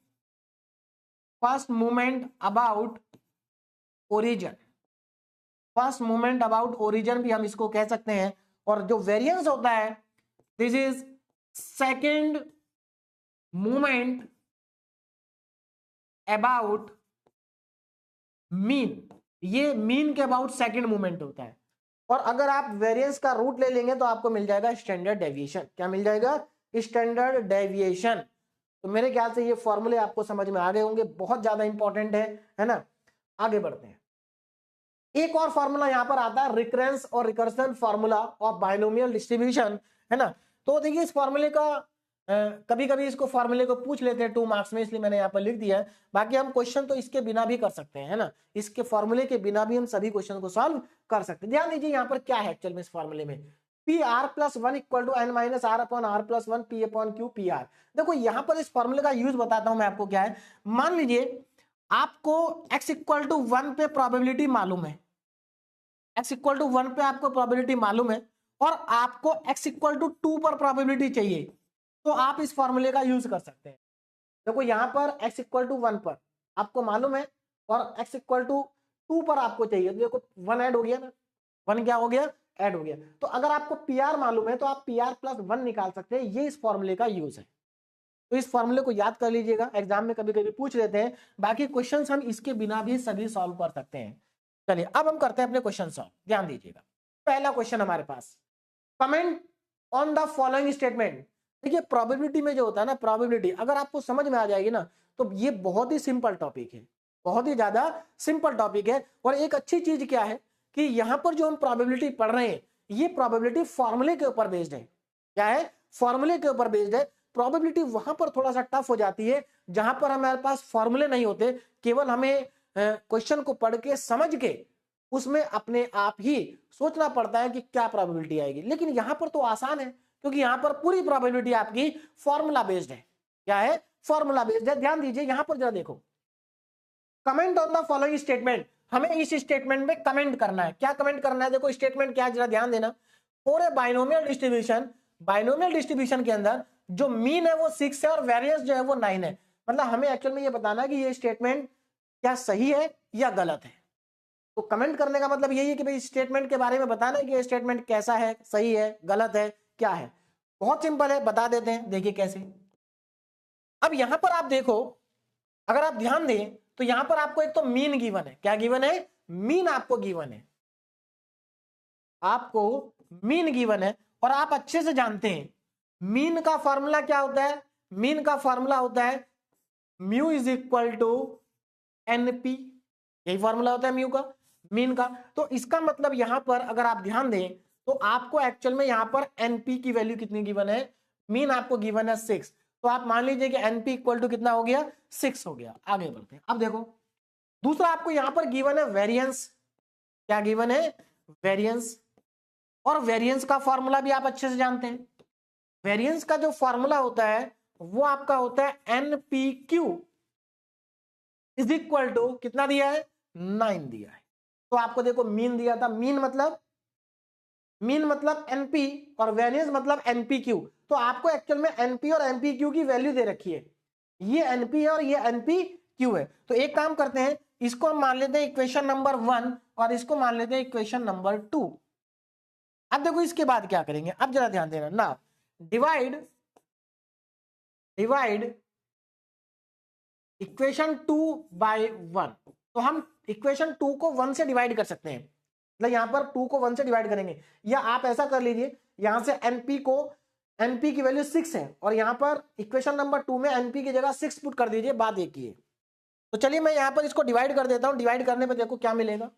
about origin, first movement about origin भी हम इसको कह सकते हैं। और जो वेरिएंस होता है, this is second movement about mean, ये मीन के अबाउट सेकेंड मूवमेंट होता है। और अगर आप वेरिएंस का रूट ले लेंगे तो आपको मिल जाएगा स्टैंडर्ड डेविएशन। क्या मिल जाएगा, स्टैंडर्ड डेविएशन। तो मेरे ख्याल से ये फॉर्मूले आपको समझ में आ गए होंगे, बहुत ज्यादा इंपॉर्टेंट है ना। आगे बढ़ते हैं, एक और फॉर्मूला यहां पर आता है, रिकरेंस और recursion formula of binomial distribution, है ना। तो देखिए इस फॉर्मूले का कभी कभी इसको फॉर्मूले को पूछ लेते हैं 2 मार्क्स में, इसलिए मैंने यहाँ पर लिख दिया है। बाकी हम क्वेश्चन तो इसके बिना भी कर सकते हैं, है ना, इसके फॉर्मूले के बिना भी हम सभी क्वेश्चन को सॉल्व कर सकते हैं। ध्यान दीजिए यहाँ पर क्या है एक्चुअल में इस फॉर्मूले में, P R plus one equal to N minus R upon R plus one P upon Q P R. देखो यहाँ पर इस फॉर्मूले का यूज बताता हूं मैं आपको क्या है। मान लीजिए आपको x इक्वल टू 1 पे प्रोबेबिलिटी मालूम है, x इक्वल टू 1 पे आपको प्रोबेबिलिटी मालूम है, और आपको x इक्वल टू 2 पर प्रोबेबिलिटी चाहिए, तो आप इस फॉर्मूले का यूज कर सकते हैं। देखो यहाँ पर x इक्वल टू 1 पर आपको मालूम है और x इक्वल टू 2 पर आपको चाहिए, तो देखो 1 ऐड हो गया ना, 1 क्या हो गया, ऐड हो गया। तो अगर आपको PR मालूम है तो आप PR प्लस 1 निकाल सकते हैं, ये इस फॉर्मूले का यूज है। तो इस फॉर्मूले को याद कर लीजिएगा, एग्जाम में कभी कभी पूछ लेते हैं। बाकी क्वेश्चंस हम इसके बिना भी सभी सॉल्व कर सकते हैं। चलिए अब हम करते हैं अपने क्वेश्चन सॉल्व, ध्यान दीजिएगा। पहला क्वेश्चन हमारे पास, comment on the following statement. देखिए प्रोबेबिलिटी में जो होता है ना, प्रोबेबिलिटी अगर आपको समझ में आ जाएगी ना तो ये बहुत ही सिंपल टॉपिक है, बहुत ही ज्यादा सिंपल टॉपिक है। और एक अच्छी चीज क्या है कि यहाँ पर जो हम प्रोबेबिलिटी पढ़ रहे हैं, ये प्रोबेबिलिटी फॉर्मूले के ऊपर बेस्ड है। क्या है, फॉर्मूले के ऊपर बेस्ड है। प्रोबेबिलिटी वहां पर थोड़ा सा टफ हो जाती है जहां पर हमारे पास फॉर्मूले नहीं होते, केवल हमें क्वेश्चन को पढ़ के समझ के उसमें अपने आप ही सोचना पड़ता है कि क्या प्रोबेबिलिटी आएगी। लेकिन यहां पर तो आसान है क्योंकि यहां पर पूरी प्रोबेबिलिटी आपकी फॉर्मूला बेस्ड है। क्या है, फॉर्मूला बेस्ड है। ध्यान दीजिए यहां पर जरा देखो, comment on the following statement, हमें इस स्टेटमेंट में कमेंट करना है। क्या कमेंट करना है, देखो स्टेटमेंट क्या है जरा ध्यान देना। For a binomial distribution, binomial distribution के अंदर जो मीन है वो 6 है और वेरिएंस जो है वो 9 है। मतलब हमें एक्चुअल में ये बताना है कि ये स्टेटमेंट क्या सही है या गलत है। तो कमेंट करने का मतलब यही है कि भाई स्टेटमेंट के बारे में बताना है कि ये स्टेटमेंट कैसा है, सही है, गलत है, क्या है। बहुत सिंपल है, बता देते हैं, देखिए कैसे। अब यहां पर आप देखो, अगर आप ध्यान दें तो यहां पर आपको एक तो मीन गिवन है। क्या गिवन है, मीन आपको गिवन है, आपको मीन गिवन है। और आप अच्छे से जानते हैं मीन का फॉर्मूला क्या होता है, मीन का फॉर्मूला होता है mu is equal to NP, यही फॉर्मूला होता है म्यू का, मीन का। तो इसका मतलब यहां पर अगर आप ध्यान दें तो आपको एक्चुअल में यहां पर एनपी की वैल्यू कितनी गिवन है, मीन आपको गिवन है 6। तो आप मान लीजिए कि एनपी इक्वल टू कितना हो गया, 6 हो गया। आगे बढ़ते हैं। अब देखो दूसरा आपको यहां पर गिवन है वेरिएंस। क्या गिवन है, वेरिएंस। और वेरिएंस का फॉर्मूला भी आप अच्छे से जानते हैं। वेरिएंस का जो फॉर्मूला होता है वो आपका होता है एनपीक्यू इज इक्वल टू कितना दिया है, 9 दिया है। तो आपको देखो मीन दिया था, मीन मतलब एनपी और वेरिएंस मतलब एनपीक्यू। तो आपको एक्चुअल में एनपी और एनपीक्यू की वैल्यू दे रखी है, ये एनपी है और ये एनपीक्यू है। तो एक काम करते हैं, इसको हम मान लेते हैं इक्वेशन नंबर 1 और इसको मान लेते हैं इक्वेशन नंबर 2। अब देखो इसके बाद क्या करेंगे, अब जरा ध्यान देना ना, डिवाइड इक्वेशन 2 बाय 1। तो हम इक्वेशन 2 को 1 से डिवाइड कर सकते हैं, मतलब यहां पर 2 को 1 से डिवाइड करेंगे। या आप ऐसा कर लीजिए, यहां से एनपी की वैल्यू 6 है और यहां पर इक्वेशन नंबर 2 में एनपी की जगह 6 पुट कर दीजिए, बात एक ही है। तो चलिए मैं यहां पर इसको डिवाइड कर देता हूं, डिवाइड करने पर देखो क्या मिलेगा।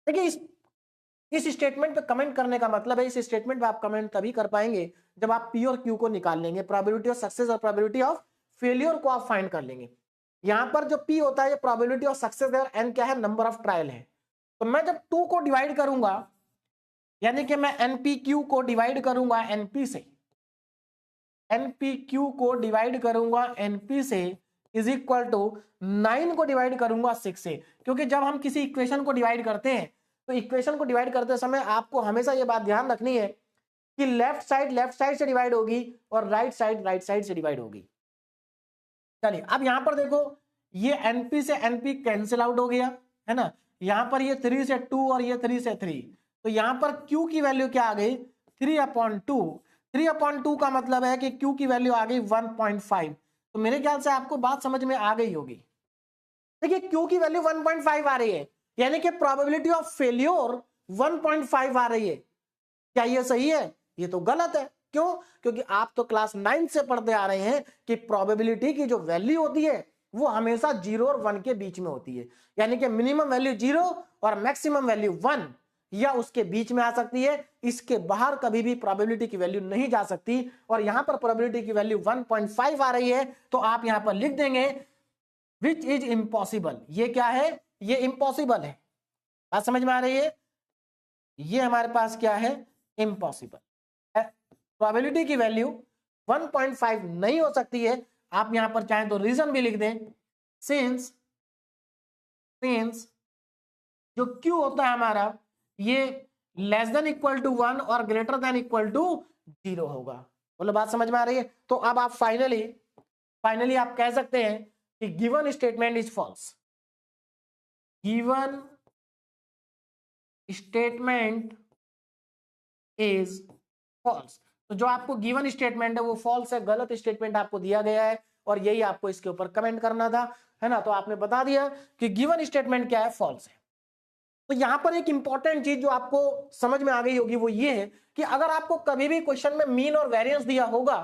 देखिए इस स्टेटमेंट पे कमेंट करने का मतलब है, इस स्टेटमेंट पे आप कमेंट तभी कर पाएंगे जब आप पी और क्यू को निकाल लेंगे, प्रोबेबिलिटी ऑफ सक्सेस और प्रोबेबिलिटी ऑफ फेलियर को आप फाइंड कर लेंगे। यहां पर जो पी होता है ये प्रोबेबिलिटी ऑफ सक्सेस है और एन क्या है, नंबर ऑफ ट्रायल है। तो मैं जब 2 को डिवाइड करूंगा, यानी कि मैं एनपीक्यू को डिवाइड करूंगा एनपी से, एनपीक्यू को डिवाइड करूंगा एनपी से इज इक्वल टू 9 को डिवाइड करूंगा 6 से। क्योंकि जब हम किसी इक्वेशन को डिवाइड करते हैं तो इक्वेशन को डिवाइड करते समय आपको हमेशा ये बात ध्यान रखनी है कि लेफ्ट साइड से डिवाइड होगी और राइट साइड से डिवाइड होगी। चलिए अब यहां पर देखो, ये एनपी से एनपी कैंसिल आउट हो गया, है ना। यहां पर ये 3 से 2 और ये 3 से 3, तो यहां पर Q की वैल्यू क्या आ गई, 3/2। 3/2 का मतलब है कि Q की वैल्यू आ गई 1.5। तो मेरे ख्याल से आपको बात समझ में आ गई होगी। देखिए Q की वैल्यू 1.5 आ रही है, यानी कि प्रोबेबिलिटी ऑफ फेल्योर 1.5 आ रही है। क्या ये सही है? ये तो गलत है। क्यों? क्योंकि आप तो क्लास 9 से पढ़ते आ रहे हैं कि प्रोबेबिलिटी की जो वैल्यू होती है वो हमेशा 0 और 1 के बीच में होती है, यानी कि मिनिमम वैल्यू 0 और मैक्सिमम वैल्यू 1 या उसके बीच में आ सकती है। इसके बाहर कभी भी प्रोबेबिलिटी की वैल्यू नहीं जा सकती। और यहां पर प्रोबेबिलिटी की वैल्यू 1.5 आ रही है, तो आप यहां पर लिख देंगे विच इज इम्पॉसिबल। ये क्या है? ये इम्पॉसिबल है। बात समझ में आ रही है? ये हमारे पास क्या है? इम्पॉसिबल। प्रोबेबिलिटी की वैल्यू 1.5 नहीं हो सकती है। आप यहां पर चाहें तो रीजन भी लिख दें, सिंस जो Q होता है हमारा, ये लेस देन इक्वल टू 1 और ग्रेटर देन इक्वल टू 0 होगा। बोलो बात समझ में आ रही है? तो अब आप फाइनली आप कह सकते हैं कि given statement is false. Given statement is false. तो जो आपको गिवन स्टेटमेंट है वो फॉल्स है, गलत स्टेटमेंट आपको दिया गया है और यही आपको इसके ऊपर कमेंट करना था, है ना। तो आपने बता दिया कि गिवन स्टेटमेंट क्या है, फॉल्स है। तो यहां पर एक इंपॉर्टेंट चीज जो आपको समझ में आ गई होगी वो ये है कि अगर आपको कभी भी क्वेश्चन में मीन और वेरिएंस दिया होगा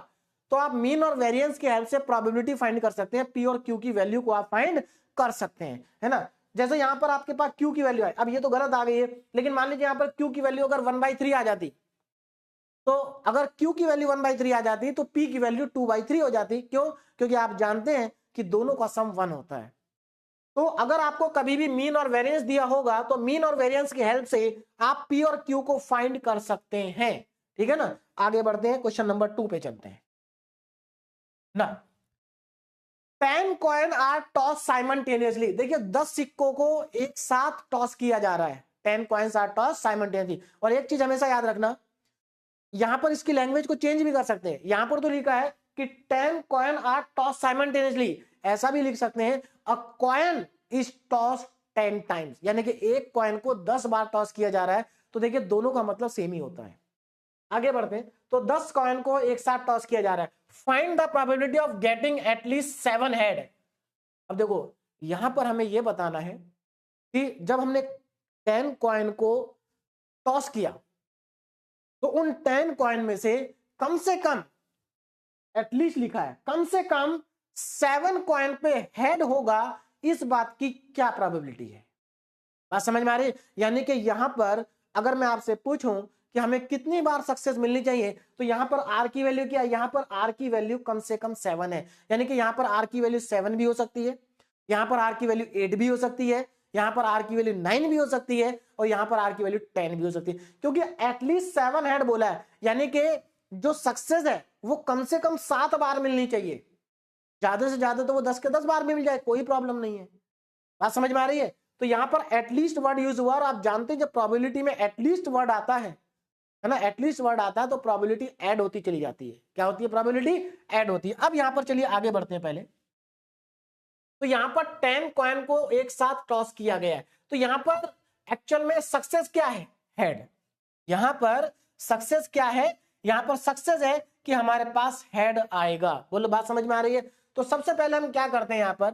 तो आप मीन और वेरिएंस की हेल्प से प्रोबेबिलिटी फाइंड कर सकते हैं, पी और क्यू की वैल्यू को आप फाइंड कर सकते हैं, है ना। जैसे यहां पर आपके पास क्यू की वैल्यू है, अब ये तो गलत आ गई है, लेकिन मान लीजिए यहां पर क्यू की वैल्यू अगर 1/3 आ जाती, तो अगर Q की वैल्यू 1/3 आ जाती तो P की वैल्यू 2/3 हो जाती। क्यों? क्योंकि आप जानते हैं कि दोनों का सम 1 होता है। तो अगर आपको कभी भी मीन और वेरिएंस दिया होगा तो मीन और वेरिएंस की हेल्प से आप P और Q को फाइंड कर सकते हैं, ठीक है ना। आगे बढ़ते हैं, क्वेश्चन नंबर 2 पे चलते हैं ना। 10 कॉइन आर टॉस साइमल्टेनियसली। देखिए 10 सिक्कों को एक साथ टॉस किया जा रहा है, 10 कॉइन्स आर टॉस साइमल्टेनियसली। और एक चीज हमेशा याद रखना, यहां पर इसकी लैंग्वेज को चेंज भी कर सकते हैं। यहां पर तो लिखा है कि 10 कॉइन आर टॉस साइमल्टेनियसली, ऐसा भी लिख सकते हैं अ कॉइन इज टॉस 10 टाइम्स, यानी कि एक कॉइन को 10 बार टॉस किया जा रहा है। तो देखिए दोनों का मतलब सेम ही होता है। आगे बढ़ते हैं, तो 10 कॉइन को एक साथ टॉस किया जा रहा है। Find the probability of getting at least 7 head. अब देखो यहां पर हमें यह बताना है कि जब हमने 10 कॉइन को टॉस किया तो उन 10 कॉइन में से कम एटलीस्ट लिखा है, कम से कम 7 कॉइन पे हेड होगा। इस बात की क्या प्रोबेबिलिटी है? बात समझ में आ रही है? यानी कि यहां पर अगर मैं आपसे पूछूं कि हमें कितनी बार सक्सेस मिलनी चाहिए, तो यहां पर आर की वैल्यू क्या है? यहां पर आर की वैल्यू कम से कम 7 है, यानी कि यहां पर आर की वैल्यू 7 भी हो सकती है, यहां पर आर की वैल्यू 8 भी हो सकती है, यहां पर आर की वैल्यू 9 भी हो सकती है और यहां पर आर की वैल्यू 10 भी हो सकती है। क्योंकि एटलीस्ट 7 हेड बोला है, यानी कि जो सक्सेस है वो कम से कम 7 बार मिलनी चाहिए। ज्यादा से ज्यादा तो वो 10 के 10 बार भी मिल जाए, कोई प्रॉब्लम नहीं है। बात समझ में आ रही है? तो यहां पर एटलीस्ट वर्ड यूज हुआ और आप जानते हैं जब प्रोबेबिलिटी में एटलीस्ट वर्ड आता है ना, एटलीस्ट वर्ड आता है तो प्रोबेबिलिटी ऐड होती चली जाती है। क्या होती है? प्रोबेबिलिटी ऐड होती है। अब यहां पर चलिए आगे बढ़ते हैं। पहले तो यहां पर 10 कॉइन को एक साथ टॉस किया गया है, तो यहां पर एक्चुअल में सक्सेस क्या है? हेड। यहां पर सक्सेस क्या है? यहां पर सक्सेस है कि हमारे पास हेड आएगा। बोलो बात समझ में आ रही है? तो सबसे पहले हम क्या करते हैं, यहां पर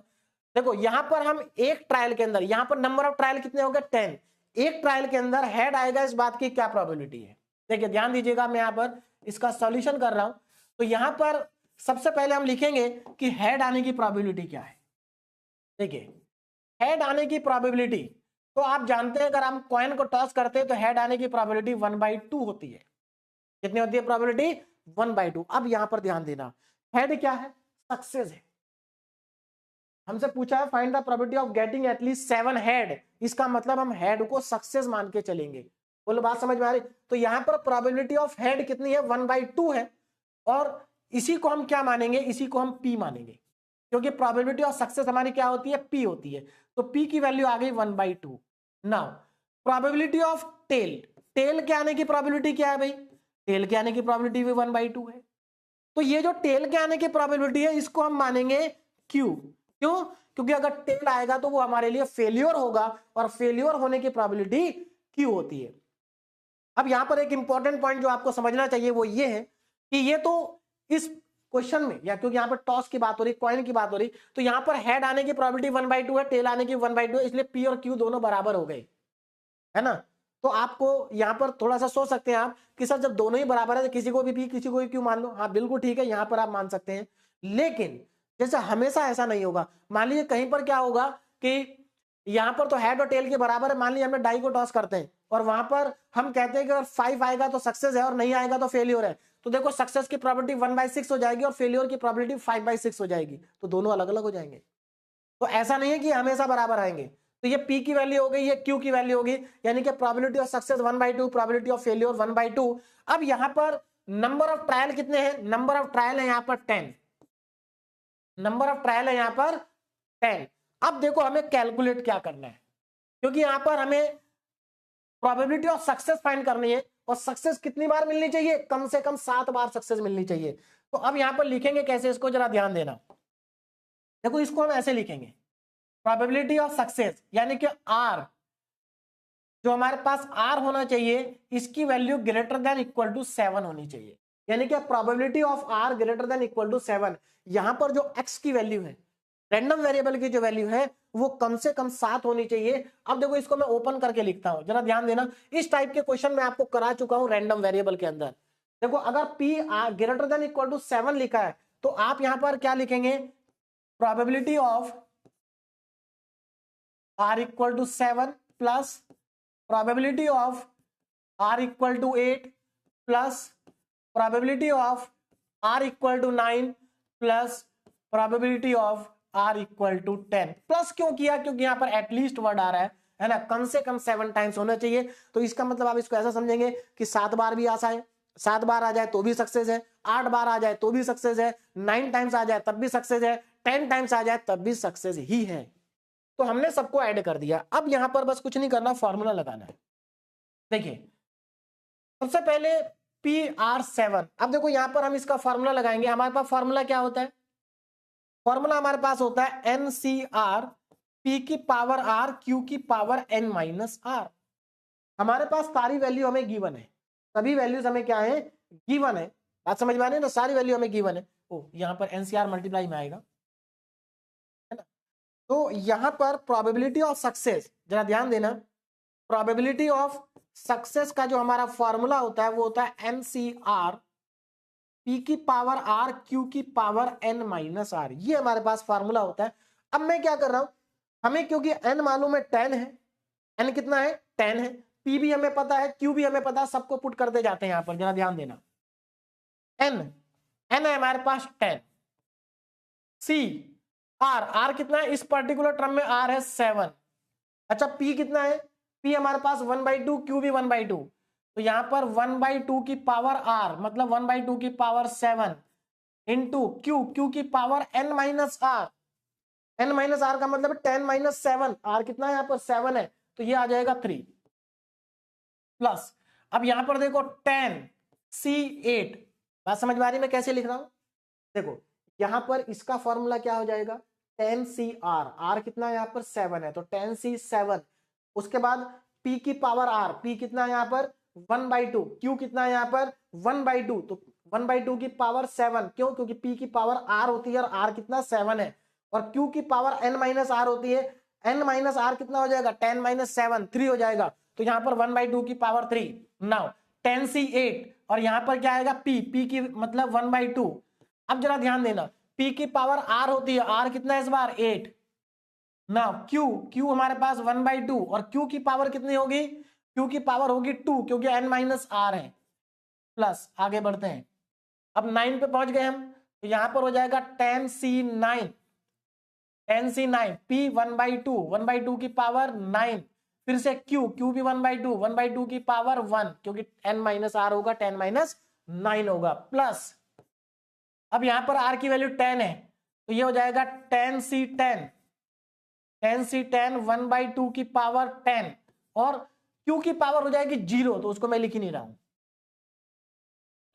देखो, यहां पर हम एक ट्रायल के अंदर, यहां पर नंबर ऑफ ट्रायल कितने हो गए? 10। एक ट्रायल के अंदर हेड आएगा, इस बात की क्या प्रोबेबिलिटी है? देखिए ध्यान दीजिएगा, मैं यहां पर इसका सॉल्यूशन कर रहा हूं। तो यहां पर सबसे पहले हम लिखेंगे कि हेड आने की प्रोबेबिलिटी क्या है। देखिए हेड आने की प्रोबेबिलिटी, तो आप जानते हैं अगर हम कॉइन को टॉस करते हैं तो हेड आने की प्रोबेबिलिटी 1/2 होती है। कितनी होती है प्रोबेबिलिटी? 1/2। अब यहां पर ध्यान देना, हेड क्या है? सक्सेस है। हमसे पूछा है find the probability of getting at least 7 head, इसका मतलब हम हेड को सक्सेस मान के चलेंगे। बोलो बात समझ में आ रही? तो यहां पर प्रोबेबिलिटी ऑफ हेड कितनी है? 1/2 है। और इसी को हम क्या मानेंगे? इसी को हम पी मानेंगे, क्योंकि प्रोबेबिलिटी ऑफ सक्सेस हमारी क्या होती है? पी होती है। तो पी की वैल्यू आ गई 1/2। Now probability of tail, tail के आने की प्रोबेबिलिटी क्या है भाई? टेल के आने की प्रोबेबिलिटी भी 1/2 है। तो ये जो टेल के आने की प्रोबेबिलिटी है इसको हम मानेंगे क्यू। क्यों? क्योंकि अगर टेल आएगा तो वो हमारे लिए फेल्योर होगा और फेल्योर होने की प्रोबेबिलिटी क्यू होती है। अब यहां पर एक इंपॉर्टेंट पॉइंट जो आपको समझना चाहिए वो ये है कि ये तो इस क्वेश्चन में, या क्योंकि यहां पर टॉस की बात हो रही, कॉइन की बात हो रही, तो यहां पर हेड आने की प्रोबेबिलिटी 1/2 है, टेल आने की 1/2 है, इसलिए पी और क्यू दोनों बराबर हो गए, है ना। तो आपको यहां पर थोड़ा सा सोच सकते हैं आप कि सर जब दोनों ही बराबर है तो किसी को भी पी किसी को भी क्यू मान लो। हाँ बिल्कुल ठीक है, यहां पर आप मान सकते हैं, लेकिन जैसे हमेशा ऐसा नहीं होगा। मान लीजिए कहीं पर क्या होगा कि यहां पर तो हेड और टेल के बराबर है, मान लीजिए हमने डाई को टॉस करते हैं और वहां पर हम कहते हैं कि अगर 5 आएगा तो सक्सेस है और नहीं आएगा तो फेलियर है, तो देखो सक्सेस की प्रोबेबिलिटी 1/6 हो जाएगी और फेलियर की प्रोबेबिलिटी 5/6 हो जाएगी, तो दोनों अलग अलग हो जाएंगे। तो ऐसा नहीं है कि हमेशा बराबर आएंगे। तो ये P की वैल्यू हो गई, ये Q की वैल्यू होगी, यानी कि probability of success 1/2, probability of failure 1/2। अब यहां पर नंबर ऑफ ट्रायल कितने हैं? नंबर ऑफ ट्रायल है यहां पर 10, नंबर ऑफ ट्रायल है यहां पर 10। अब देखो हमें कैलकुलेट क्या करना है, क्योंकि यहां पर हमें प्रोबेबिलिटी ऑफ सक्सेस फाइंड करनी है और सक्सेस कितनी बार मिलनी चाहिए? कम से कम 7 बार सक्सेस मिलनी चाहिए। तो अब यहां पर लिखेंगे कैसे, इसको जरा ध्यान देना। देखो इसको हम ऐसे लिखेंगे, प्रोबेबिलिटी ऑफ सक्सेस यानी कि आर, जो हमारे पास आर होना चाहिए इसकी value greater than equal to 7 होनी चाहिए, यानी कि probability of R greater than equal to 7। यहां पर जो एक्स की वैल्यू है, रैंडम वेरिएबल की जो वैल्यू है वो कम से कम 7 होनी चाहिए। अब देखो इसको मैं ओपन करके लिखता हूं, जरा ध्यान देना। इस टाइप के क्वेश्चन मैं आपको करा चुका हूं रैंडम वेरिएबल के अंदर। देखो अगर P greater than equal to 7 लिखा है तो आप यहां पर क्या लिखेंगे? Probability of R equal to 7 plus probability of R equal to 8 plus probability of R equal to 9 plus probability of R equal to 10। Plus क्यों किया? क्योंकि यहां पर एटलीस्ट वर्ड आ रहा है ना, कम से कम 7 टाइम्स होना चाहिए। तो इसका मतलब आप इसको ऐसा समझेंगे कि 7 बार भी आशा है, 7 बार आ जाए तो भी सक्सेस है, 8 बार आ जाए तो भी सक्सेस है, 9 टाइम्स आ जाए तब भी सक्सेस है, 10 टाइम्स आ जाए तब भी सक्सेस ही है। तो हमने सबको ऐड कर दिया। अब यहां पर बस कुछ नहीं करना, फॉर्मूला लगाना है। देखिए सबसे पहले PR7। अब देखो यहां पर हम इसका फॉर्मूला लगाएंगे। हमारे पास फॉर्मूला क्या होता है? फॉर्मूला हमारे पास होता है NCR P की पावर R Q की पावर N माइनस R। हमारे पास सारी वैल्यू हमें गिवन है, सभी वैल्यूज हमें क्या है? गिवन है। बात समझ में आ रही है ना, सारी वैल्यू हमें गिवन है। ओ यहां पर NCR मल्टीप्लाई में आएगा, है ना। तो यहां पर प्रोबेबिलिटी ऑफ सक्सेस, जरा ध्यान देना, प्रोबेबिलिटी ऑफ सक्सेस का जो हमारा फॉर्मूला होता है वो होता है NCR P की पावर R Q की पावर N माइनस R। ये हमारे पास फॉर्मूला होता है। अब मैं क्या कर रहा हूं, हमें क्योंकि N मालूम है 10 है, N कितना है? 10 है, P भी हमें पता है, Q भी हमें पता है, सबको पुट करते जाते हैं यहां पर, जरा ध्यान देना। N है हमारे पास 10, C R कितना है? इस पर्टिकुलर टर्म में R है 7। अच्छा P कितना है? P हमारे पास 1/2, Q भी 1/2, तो यहां पर 1/2 की पावर R मतलब 1/2 की पावर 7 इंटू Q की power N minus R। N minus R का मतलब 10 माइनस 7, R कितना है? यहां पर 7 है, तो ये आ जाएगा 3 प्लस। अब यहां पर देखो 10 C8। बात समझ में आ रही मैं कैसे लिख रहा हूं? देखो यहां पर इसका फॉर्मूला क्या हो जाएगा? 10CR, R कितना है? यहां पर 7 है, तो 10C7। उसके बाद P की पावर R, P कितना है यहां पर? 1/2। Q कितना है यहां पर? 1/2, तो 1/2 की पावर 7। क्यों? क्योंकि P की पावर R होती है और R कितना? 7 है, और Q की पावर N माइनस R होती है। N माइनस R कितना हो जाएगा? 10 माइनस 7, 3 हो जाएगा, तो यहां पर 1/2 की पावर 3। नाउ 10C8 और यहां पर क्या आएगा? P की मतलब 1/2। अब जरा ध्यान देना, P की पावर R होती है, R कितना है इस बार? 8। ना Q हमारे पास 1/2 और Q की पावर कितनी होगी? Q की पावर होगी 2, क्योंकि N माइनस R है। प्लस आगे बढ़ते हैं, अब 9 पे पहुंच गए हम, तो यहां पर हो जाएगा 10C9। P 1/2 की पावर 9, फिर से Q भी 1/2 की पावर 1, क्योंकि N माइनस R होगा, 10 माइनस 9 होगा, प्लस अब यहां पर R की वैल्यू 10 है, तो ये हो जाएगा 10C10 1/2 की पावर 10, और Q की पावर हो जाएगी 0, तो उसको मैं लिख ही नहीं रहा हूं।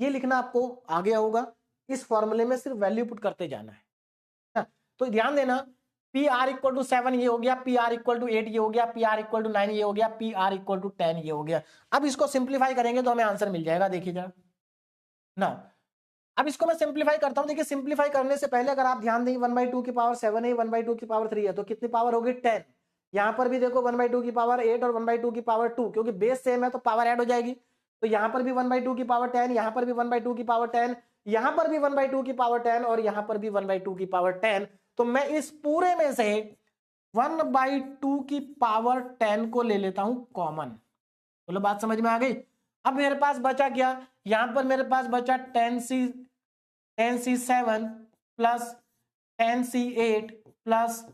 ये लिखना आपको आ गया होगा। इस फॉर्मूले में सिर्फ वैल्यू पुट करते जाना है ना। तो ध्यान देना, पी आर इक्वल टू 7 ये हो गया, पी आर इक्वल टू 8 ये हो गया, पी आर इक्वल टू 9 ये हो गया, पी आर इक्वल टू 10 ये हो गया। अब इसको सिंप्लीफाई करेंगे तो हमें आंसर मिल जाएगा, देखिए जरा ना। अब इसको मैं सिंप्लीफाई करता हूं। देखिए सिंप्लीफाई करने से पहले अगर आप ध्यान देंगे 1/2 की पावर 7 है, 1/2 की पावर 3 है, तो कितनी पावर होगी 10। यहां पर भी देखो 1/2 की पावर 8 और 1/2 की पावर 2, क्योंकि बेस सेम है तो पावर ऐड हो जाएगी। तो यहां पर भी 1/2 की पावर 10, यहां पर भी 1/2 की पावर 10, यहां पर भी 1/2 की पावर 10 और यहां पर भी 1/2 की पावर 10। तो मैं इस पूरे में से 1/2 की पावर 10 को ले लेता हूं कॉमन। बोलो बात समझ में आ गई। अब मेरे पास बचा क्या, यहां पर मेरे पास बचा 10c7 plus 10c8 plus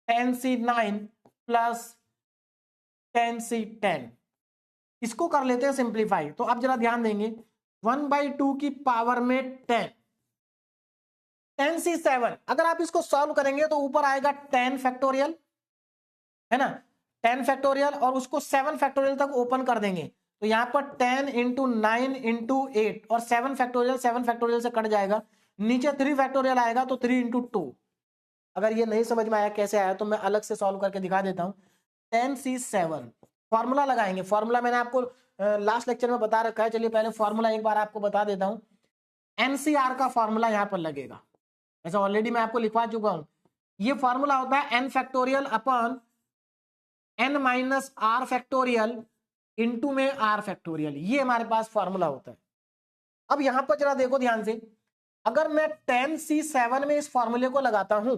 10c9 plus 10c10। इसको कर लेते हैं सिंप्लीफाई। तो अब जरा ध्यान देंगे, 1/2 की पावर में 10, 10c7 अगर आप इसको सॉल्व करेंगे तो ऊपर आएगा 10 फैक्टोरियल, है ना, 10 फैक्टोरियल, और उसको 7 फैक्टोरियल तक ओपन कर देंगे। तो यहां पर 10 इंटू 9 इंटू 8 और 7 फैक्टोरियल, 7 फैक्टोरियल से कट जाएगा, नीचे 3 फैक्टोरियल आएगा, तो 3 इंटू 2। अगर ये नहीं समझ में आया कैसे आया तो मैं अलग से सॉल्व करके दिखा देता हूं। 10c7 फॉर्मूला लगाएंगे। फॉर्मूला मैंने आपको लास्ट लेक्चर में बता रखा है, चलिए पहले फॉर्मूला एक बार आपको बता देता हूं। एनसीआर का फॉर्मूला यहां पर लगेगा, ऐसा ऑलरेडी मैं आपको लिखवा चुका हूं। ये फॉर्मूला होता है N factorial upon N minus R factorial into में आर फैक्टोरियल, ये हमारे पास फॉर्मूला होता है। अब यहां पर जरा देखो ध्यान से, अगर मैं 10c7 में इस फॉर्मूले को लगाता हूं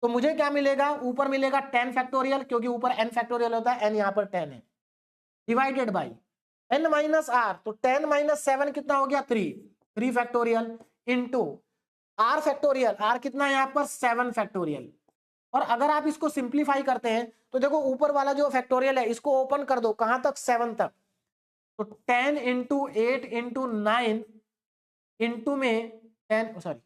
तो मुझे क्या मिलेगा, ऊपर मिलेगा 10 फैक्टोरियल, क्योंकि ऊपर n फैक्टोरियल होता है, n यहां पर 10 है, divided by n minus R, तो 10 माइनस 7 कितना हो गया 3 factorial, into R factorial, R कितना है यहां पर 7 फैक्टोरियल। और अगर आप इसको सिंप्लीफाई करते हैं तो देखो ऊपर वाला जो फैक्टोरियल है इसको ओपन कर दो, कहां तक 7 तक, तो 10 इंटू 8 इंटू 9 इंटू में 10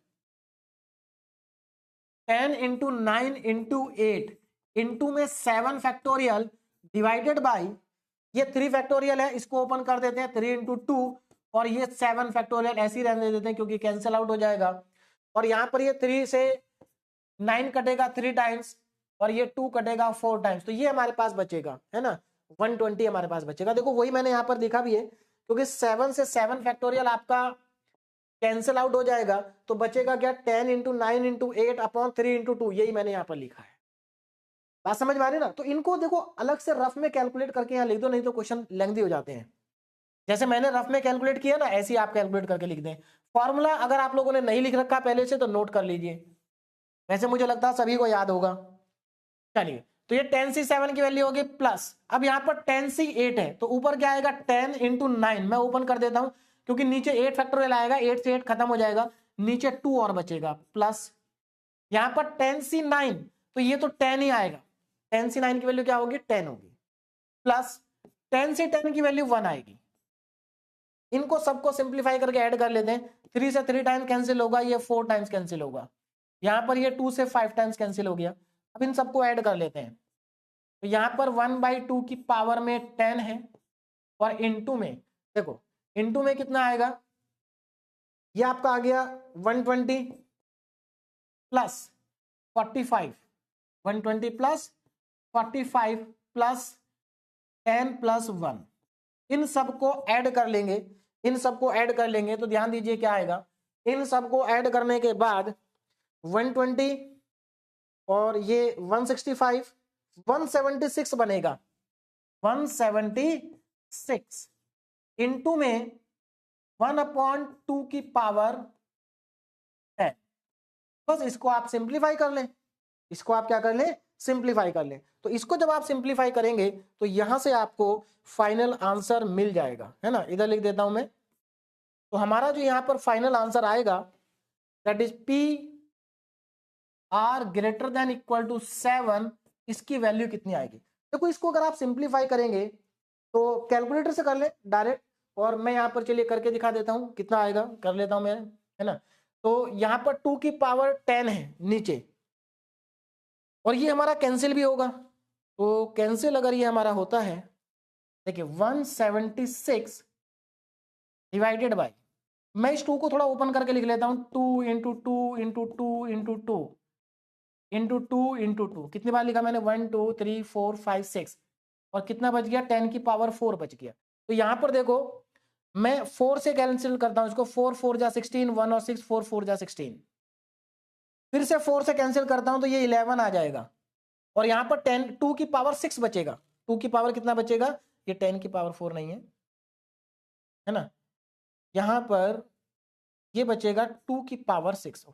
इंटू 9 इंटू 8 इंटू में 7 फैक्टोरियल डिवाइडेड बाई ये 3 फैक्टोरियल है, इसको ओपन कर देते हैं 3 इंटू 2, और ये 7 फैक्टोरियल ऐसे ही रहने देते हैं क्योंकि कैंसिल आउट हो जाएगा। और यहां पर ये 3 से 9 कटेगा 3 टाइम्स और ये 2 कटेगा 4 टाइम्स, तो ये हमारे पास बचेगा, है ना, 120 हमारे पास बचेगा। देखो वही मैंने यहां पर लिखा भी है, क्योंकि 7 से 7 फैक्टोरियल आपका कैंसिल आउट हो जाएगा, तो बचेगा क्या 10 इंटू 9 इंटू 8 अपॉन 3 इंटू 2, यही मैंने यहां पर लिखा है। बात समझ में आ रही है ना। तो इनको देखो अलग से रफ में कैलकुलेट करके यहाँ लिख दो, नहीं तो क्वेश्चन लेंथी हो जाते हैं। जैसे मैंने रफ में कैलकुलेट किया ना, ऐसे ही आप कैलकुलेट करके लिख दें। फॉर्मूला अगर आप लोगों ने नहीं लिख रखा पहले से तो नोट कर लीजिए, वैसे मुझे लगता है सभी को याद होगा। चलिए, तो ये 10c7 की वैल्यू होगी प्लस, अब यहाँ पर 10c8 है तो ऊपर क्या आएगा 10 इंटू 9, मैं ओपन कर देता हूं क्योंकि नीचे 8 फैक्टोरियल आएगा, 8 से 8 खत्म हो जाएगा, नीचे 2 और बचेगा, प्लस यहाँ पर 10c9, तो ये तो 10 ही आएगा, 10c9 की वैल्यू क्या होगी 10 होगी, प्लस 10c10 की वैल्यू 1 आएगी। इनको सबको सिंप्लीफाई करके ऐड कर लेते हैं, 3 से 3 टाइम्स कैंसिल होगा, ये 4 टाइम्स कैंसिल होगा, यहां पर ये 2 से 5 टाइम्स कैंसिल हो गया। अब इन सबको ऐड कर लेते हैं, तो यहां पर 1/2 की पावर में 10 है, और इनटू में देखो, इनटू में कितना आएगा, ये आपका आ गया 120 प्लस 45, 120 प्लस 45 प्लस 10 प्लस 1, इन सबको ऐड कर लेंगे, इन सबको ऐड कर लेंगे तो ध्यान दीजिए क्या आएगा, इन सबको ऐड करने के बाद 120 और ये 165, 176 बनेगा, 176 इंटू में 1/2 की पावर 10। बस इसको आप सिंप्लीफाई कर लें, इसको आप क्या कर लें सिंप्लीफाई कर लें। तो इसको जब आप सिंप्लीफाई करेंगे तो यहां से आपको फाइनल आंसर मिल जाएगा, है ना, इधर लिख देता हूं मैं। तो हमारा जो यहां पर फाइनल आंसर आएगा that is P R greater than equal to 7, इसकी वैल्यू कितनी आएगी। देखो इसको अगर आप सिंप्लीफाई करेंगे तो कैलकुलेटर से कर ले डायरेक्ट, और मैं यहाँ पर चलिए करके दिखा देता हूँ कितना आएगा, कर लेता हूँ मैं, है ना। तो यहाँ पर 2 की पावर 10 है नीचे, और ये हमारा कैंसिल भी होगा, तो कैंसिल अगर ये हमारा होता है, देखिए 176 डिवाइडेड बाय, मैं इस 2 को थोड़ा ओपन करके लिख लेता हूं, 2 into two into two into two into two into two, कितनी बार लिखा मैंने, 1 2 3 4 5 6, और कितना बच गया, 10 की पावर 4 बच गया। तो यहां पर देखो मैं 4 से कैंसिल करता हूं इसको, 4 4 जा 16, 1 और 6 4 4 जा 16, फिर से 4 से कैंसिल करता हूं तो ये 11 आ जाएगा, और यहां पर 10 2 की पावर 6 बचेगा। 2 की पावर कितना बचेगा, ये 10 की पावर 4 नहीं है ना, यहां पर ये बचेगा 2 की पावर 6।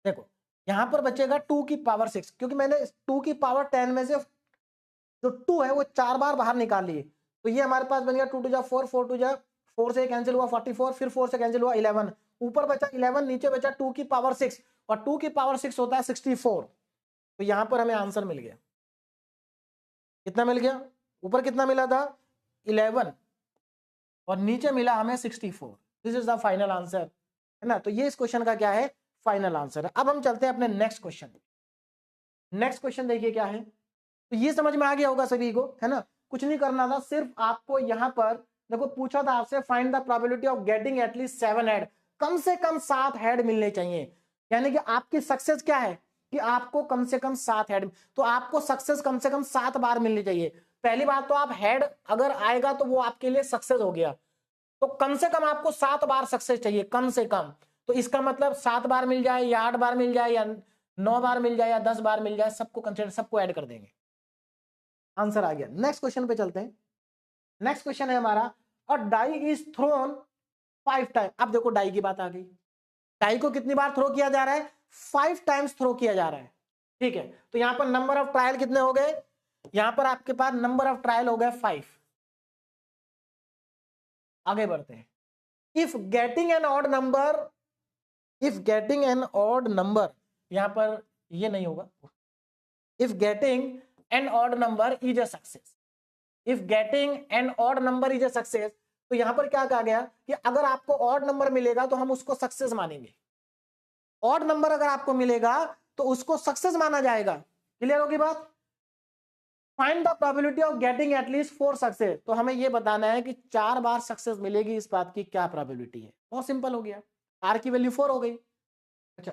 देखो यहां पर बचेगा 2 की पावर 6, क्योंकि मैंने 2 की पावर 10 में से जो 2 है वो 4 बार बाहर निकाल लिए, तो ये हमारे पास बन गया 2 2 जा 4, 4 2 जा 4 से कैंसिल हुआ 44, फिर 4 से कैंसिल हुआ 11, ऊपर बचा 11, नीचे बचा 2 की पावर 6, और 2 की पावर 6 होता है 64। तो यहां पर हमें आंसर मिल गया, कितना मिल गया, ऊपर कितना मिला था 11, और नीचे मिला हमें 64। This is the final answer, है ना। तो ये इस क्वेश्चन का क्या है, फाइनल आंसर है। अब हम चलते हैं अपने नेक्स्ट क्वेश्चन। नेक्स्ट क्वेश्चन देखिए क्या है, तो ये समझ में आ गया होगा सभी को, है ना। कुछ नहीं करना था, सिर्फ आपको यहां पर देखो पूछा था आपसे find the probability of getting at least 7 head, कम से कम 7 हेड मिलने चाहिए, यानी कि आपकी सक्सेस क्या है कि आपको कम से कम 7 हेड, तो आपको सक्सेस कम से कम 7 बार मिलनी चाहिए। पहली बात तो आप हेड अगर आएगा तो वो आपके लिए सक्सेस हो गया, तो कम से कम आपको 7 बार सक्सेस चाहिए, कम से कम। तो इसका मतलब 7 बार मिल जाए या 8 बार मिल जाए या 9 बार मिल जाए या 10 बार मिल जाए, सबको कंसिडर, सबको ऐड कर देंगे, आंसर आ गया। नेक्स्ट क्वेश्चन पे चलते हैं। नेक्स्ट क्वेश्चन है हमारा, अ डाई इज थ्रोन 5 टाइम। अब देखो डाई की बात आ गई, डाई को कितनी बार थ्रो किया जा रहा है, 5 टाइम्स थ्रो किया जा रहा है, ठीक है। तो यहां पर नंबर ऑफ ट्रायल कितने हो गए, यहां पर आपके पास नंबर ऑफ ट्रायल हो गए 5। आगे बढ़ते हैं। If getting an odd number, if getting an odd number, यहां पर ये नहीं होगा, if getting an odd number is a success, if getting an odd number is a success, तो यहां पर क्या कहा गया कि अगर आपको ऑड नंबर मिलेगा तो हम उसको सक्सेस मानेंगे, ऑड नंबर अगर आपको मिलेगा तो उसको सक्सेस माना जाएगा। क्लियर होगी बात। Find the probability of getting at least 4 success, तो हमें यह बताना है कि 4 बार सक्सेस मिलेगी, इस बात की क्या प्रोबेबिलिटी है। बहुत सिंपल हो गया, आर की वैल्यू 4 हो गई। अच्छा,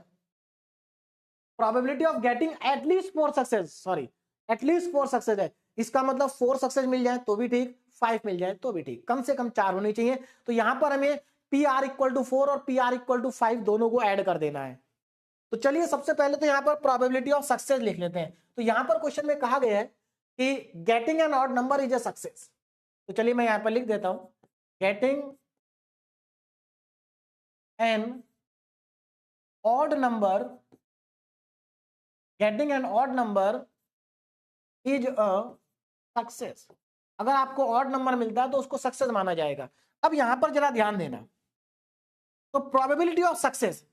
probability of getting at least 4 success, sorry at least 4 success है, इसका मतलब 4 सक्सेस मिल जाए तो भी ठीक, 5 मिल जाए तो भी ठीक, कम से कम 4 होनी चाहिए। तो यहां पर हमें पी आर इक्वल टू 4 और पी आर इक्वल टू 5 दोनों को ऐड कर देना है। तो चलिए सबसे पहले तो यहां पर प्रोबेबिलिटी ऑफ सक्सेस लिख लेते हैं। तो यहां पर क्वेश्चन में कहा गया है कि getting an odd number is a success, तो चलिए मैं यहां पर लिख देता हूं, getting an odd number, getting an odd number is a success. अगर आपको ऑड नंबर मिलता है तो उसको सक्सेस माना जाएगा। अब यहां पर जरा ध्यान देना, तो probability of success,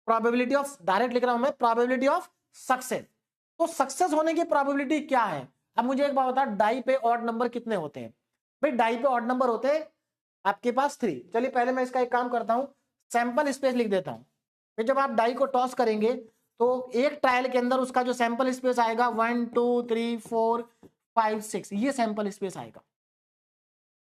probability of, direct लिख रहा हूं मैं, प्रोबेबिलिटी ऑफ सक्सेस, तो सक्सेस होने की प्रोबेबिलिटी क्या है। अब मुझे एक बात बता, डाई पे ऑड नंबर कितने होते हैं भाई, डाई पे ऑड नंबर होते हैं आपके पास 3। चलिए पहले मैं इसका एक काम करता हूं, सैंपल स्पेस लिख देता हूं। फिर जब आप डाई को टॉस करेंगे तो एक ट्रायल के अंदर उसका जो सैंपल स्पेस आएगा 1 2 3 4 5 6, ये सैंपल स्पेस आएगा।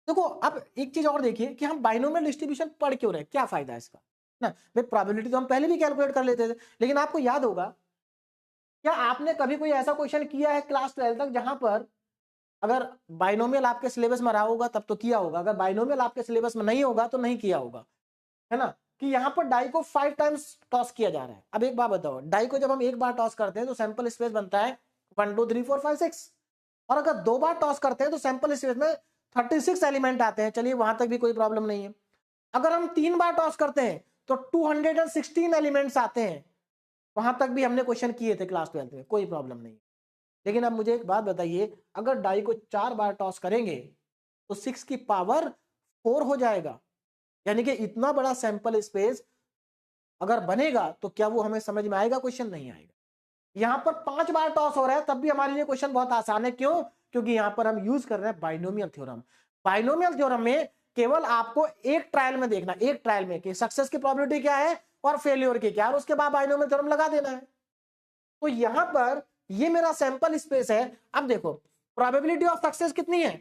देखो अब एक चीज और देखिए कि हम बाइनोमियल डिस्ट्रीब्यूशन पढ़ क्यों रहे, क्या फायदा है इसका ना भाई। प्रोबेबिलिटी तो हम पहले भी कैलकुलेट कर लेते थे, लेकिन आपको याद होगा, क्या आपने कभी कोई ऐसा क्वेश्चन किया है क्लास 12 तक जहां पर अगर बाइनोमियल आपके सिलेबस में रहा होगा तब तो किया होगा, अगर बाइनोमियल आपके सिलेबस में नहीं होगा तो नहीं किया होगा, है ना। कि यहां पर डाई को 5 टाइम्स टॉस किया जा रहा है। अब एक बात बताओ, डाई को जब हम एक बार टॉस करते हैं तो सैंपल स्पेस बनता है 1 2 3 4 5 6, और अगर 2 बार टॉस करते हैं तो सैंपल स्पेस में 36 एलिमेंट आते हैं। चलिए वहां तक भी कोई प्रॉब्लम नहीं है। अगर हम 3 बार टॉस करते हैं तो 216 एलिमेंट्स आते हैं, वहां तक भी हमने क्वेश्चन किए थे क्लास 12 में, कोई प्रॉब्लम नहीं। लेकिन अब मुझे एक बात बताइए, अगर डाई को 4 बार टॉस करेंगे तो 6 की पावर 4 हो जाएगा, यानी कि इतना बड़ा सैंपल स्पेस अगर बनेगा तो क्या वो हमें समझ में आएगा, क्वेश्चन नहीं आएगा। यहां पर 5 बार टॉस हो रहा है तब भी हमारे लिए क्वेश्चन बहुत आसान है, क्यों, क्योंकि यहां पर हम यूज कर रहे हैं बाइनोमियल थ्योरम। बाइनोमियल थ्योरम में केवल आपको एक ट्रायल में देखना, एक ट्रायल में कि सक्सेस की प्रोबेबिलिटी क्या है और फेलियर की क्या है, और उसके बाद बाइनोमियल थ्योरम लगा देना है। तो यहां पर ये मेरा सैंपल स्पेस है। अब देखो प्रोबेबिलिटी ऑफ सक्सेस कितनी है,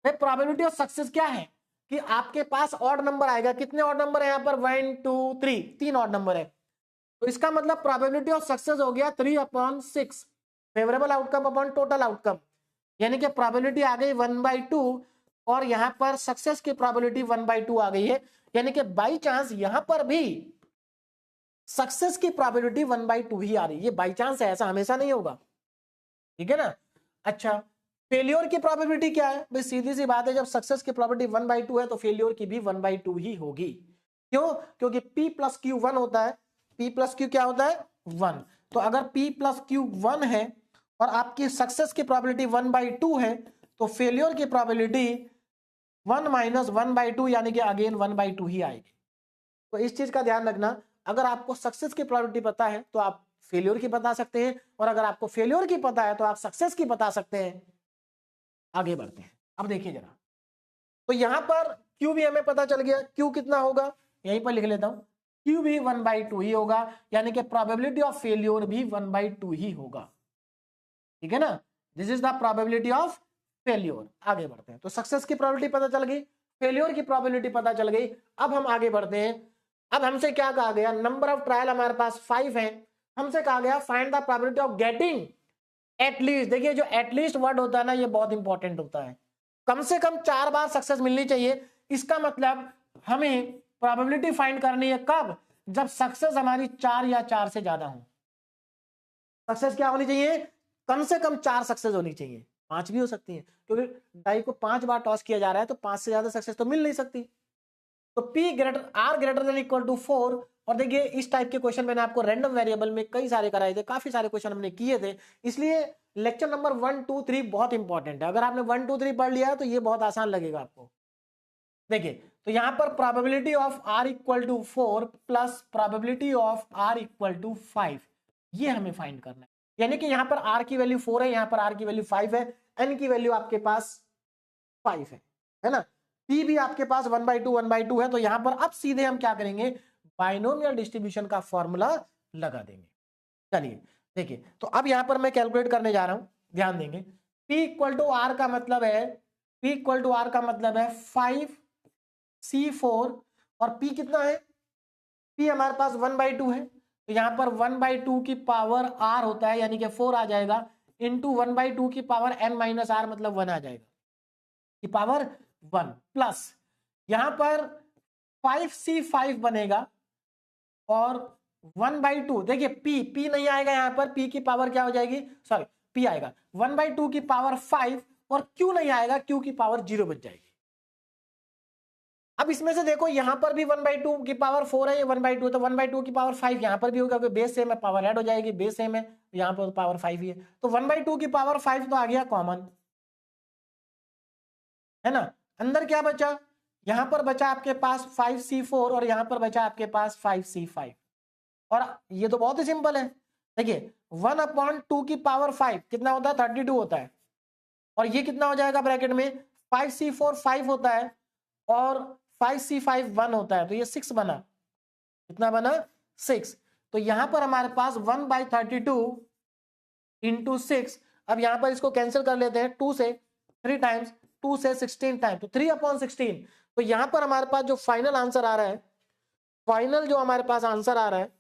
प्रोबेबिलिटी ऑफ सक्सेस क्या है, कि आपके पास ऑड नंबर आएगा। कितने ऑड नंबर है यहाँ पर? 1 2 3, 3 ऑड नंबर है। तो इसका मतलब प्रोबेबिलिटी ऑफ सक्सेस हो गया 3/6 favourable outcome upon total outcome, यानी कि प्रोबेबिलिटी आ गई 1/2 और यहां पर सक्सेस की प्रोबेबिलिटी 1/2 आ गई है, यानी कि बाई चांस यहां पर भी सक्सेस की प्रोबेबिलिटी 1/2 ही आ रही है। ये बाई चांस है, ऐसा हमेशा नहीं होगा, ठीक है ना। अच्छा, फेलियर की प्रोबेबिलिटी क्या है भाई? सीधी सी बात है, जब सक्सेस की प्रोबेबिलिटी 1/2 है तो फेलियर की भी 1/2 ही होगी। क्यों? क्योंकि P प्लस Q 1 होता है। P प्लस Q क्या होता है? 1। तो अगर P प्लस Q 1 है और आपकी सक्सेस की प्रोबेबिलिटी 1/2 है तो फेलियर की प्रोबेबिलिटी 1 माइनस 1/2 यानी कि अगेन 1/2 ही आएगी। तो इस चीज का ध्यान रखना, अगर आपको सक्सेस की प्रोबेबिलिटी पता है तो आप फेलियर की बता सकते हैं, और अगर आपको फेलियर की पता है तो आप सक्सेस की बता सकते हैं। आगे बढ़ते हैं। अब देखिए जरा, तो यहां पर Q भी हमें पता चल गया। Q कितना होगा? यहीं पर लिख लेता हूं, Q भी 1/2 ही होगा, यानी कि प्रोबेबिलिटी ऑफ फेलियर भी 1/2 ही होगा, ठीक है ना। This is the probability of failure. आगे बढ़ते हैं। तो सक्सेस की प्रोबेबिलिटी पता चल गई, फेलियर की प्रोबेबिलिटी पता चल गई। अब हम आगे बढ़ते हैं। अब हमसे क्या कहा गया? नंबर ऑफ ट्रायल हमारे पास 5 है। हमसे कहा गया find the probability of getting at least. देखिए, जो एटलीस्ट वर्ड होता है ना, ये बहुत इंपॉर्टेंट होता है। कम से कम 4 बार सक्सेस मिलनी चाहिए। इसका मतलब हमें प्रोबेबिलिटी फाइंड करनी है कब? जब सक्सेस हमारी 4 या 4 से ज्यादा हो। सक्सेस क्या होनी चाहिए? कम से कम 4 सक्सेस होनी चाहिए, 5 भी हो सकती है, क्योंकि डाई को 5 बार टॉस किया जा रहा है तो 5 से ज्यादा सक्सेस तो मिल नहीं सकती। तो P greater R greater than equal to 4। और देखिए, इस टाइप के क्वेश्चन मैंने आपको रैंडम वेरिएबल में कई सारे कराए थे, काफी सारे क्वेश्चन हमने किए थे, इसलिए लेक्चर नंबर 1 2 3 बहुत इंपॉर्टेंट है। अगर आपने 1 2 3 पढ़ लिया है तो ये बहुत आसान लगेगा आपको। देखिए, तो यहां पर probability of r equal to 4 plus probability of r equal to 5, ये हमें फाइंड करना है। यानी कि यहां पर r की वैल्यू 4 है, यहां पर r की वैल्यू 5 है, n की वैल्यू आपके पास 5 है ना। p भी आपके पास 1/2 है। तो यहां पर अब सीधे हम क्या करेंगे? बाइनोमियल डिस्ट्रीब्यूशन का फॉर्मूला लगा देंगे। चलिए देखिए, तो अब यहां पर मैं कैलकुलेट करने जा रहा हूं, ध्यान देंगे। p इक्वल टू आर का मतलब है, p इक्वल टू आर का मतलब है 5c4, और p कितना है? p हमारे पास 1/2 है, तो यहां पर 1/2 की पावर r होता है, यानी कि 4 आ जाएगा, इंटू 1/2 की पावर n माइनस r मतलब 1 आ जाएगा, की पावर 1 प्लस यहां पर 5c5 बनेगा, और 1/2 देखिए p नहीं आएगा यहां पर, p की पावर क्या हो जाएगी? सॉरी, p आएगा 1/2 की पावर 5, और q नहीं आएगा, q की पावर 0 बच जाएगी। अब इसमें से देखो, यहां पर भी 1/2 की पावर 4 है, ये 1/2, तो 1/2 की पावर 5 यहां पर भी होगा, क्योंकि बेस सेम है, पावर ऐड हो जाएगी, बेस सेम है, यहां पर पावर 5 ही है, तो 1/2 की पावर 5 तो आ गया कॉमन, है ना। अंदर क्या बचा? यहां पर बचा आपके पास 5c4, और यहां पर बचा आपके पास 5c5। और ये तो बहुत ही सिंपल है। देखिए, 1/2 की पावर 5 कितना होता है? 32 होता है, और ये कितना हो जाएगा ब्रैकेट में? 5c4 5 होता है, और 5c5 1 होता है, तो ये 6 बना। कितना बना? 6। तो यहां पर हमारे पास 1/32 इंटू 6। अब यहां पर इसको कैंसिल कर लेते हैं, 2 से 3 टाइम्स, 2 से 16 टाइम्स, तो 3/16। तो यहां पर हमारे पास जो फाइनल आंसर आ रहा है, फाइनल जो हमारे पास आंसर आ रहा है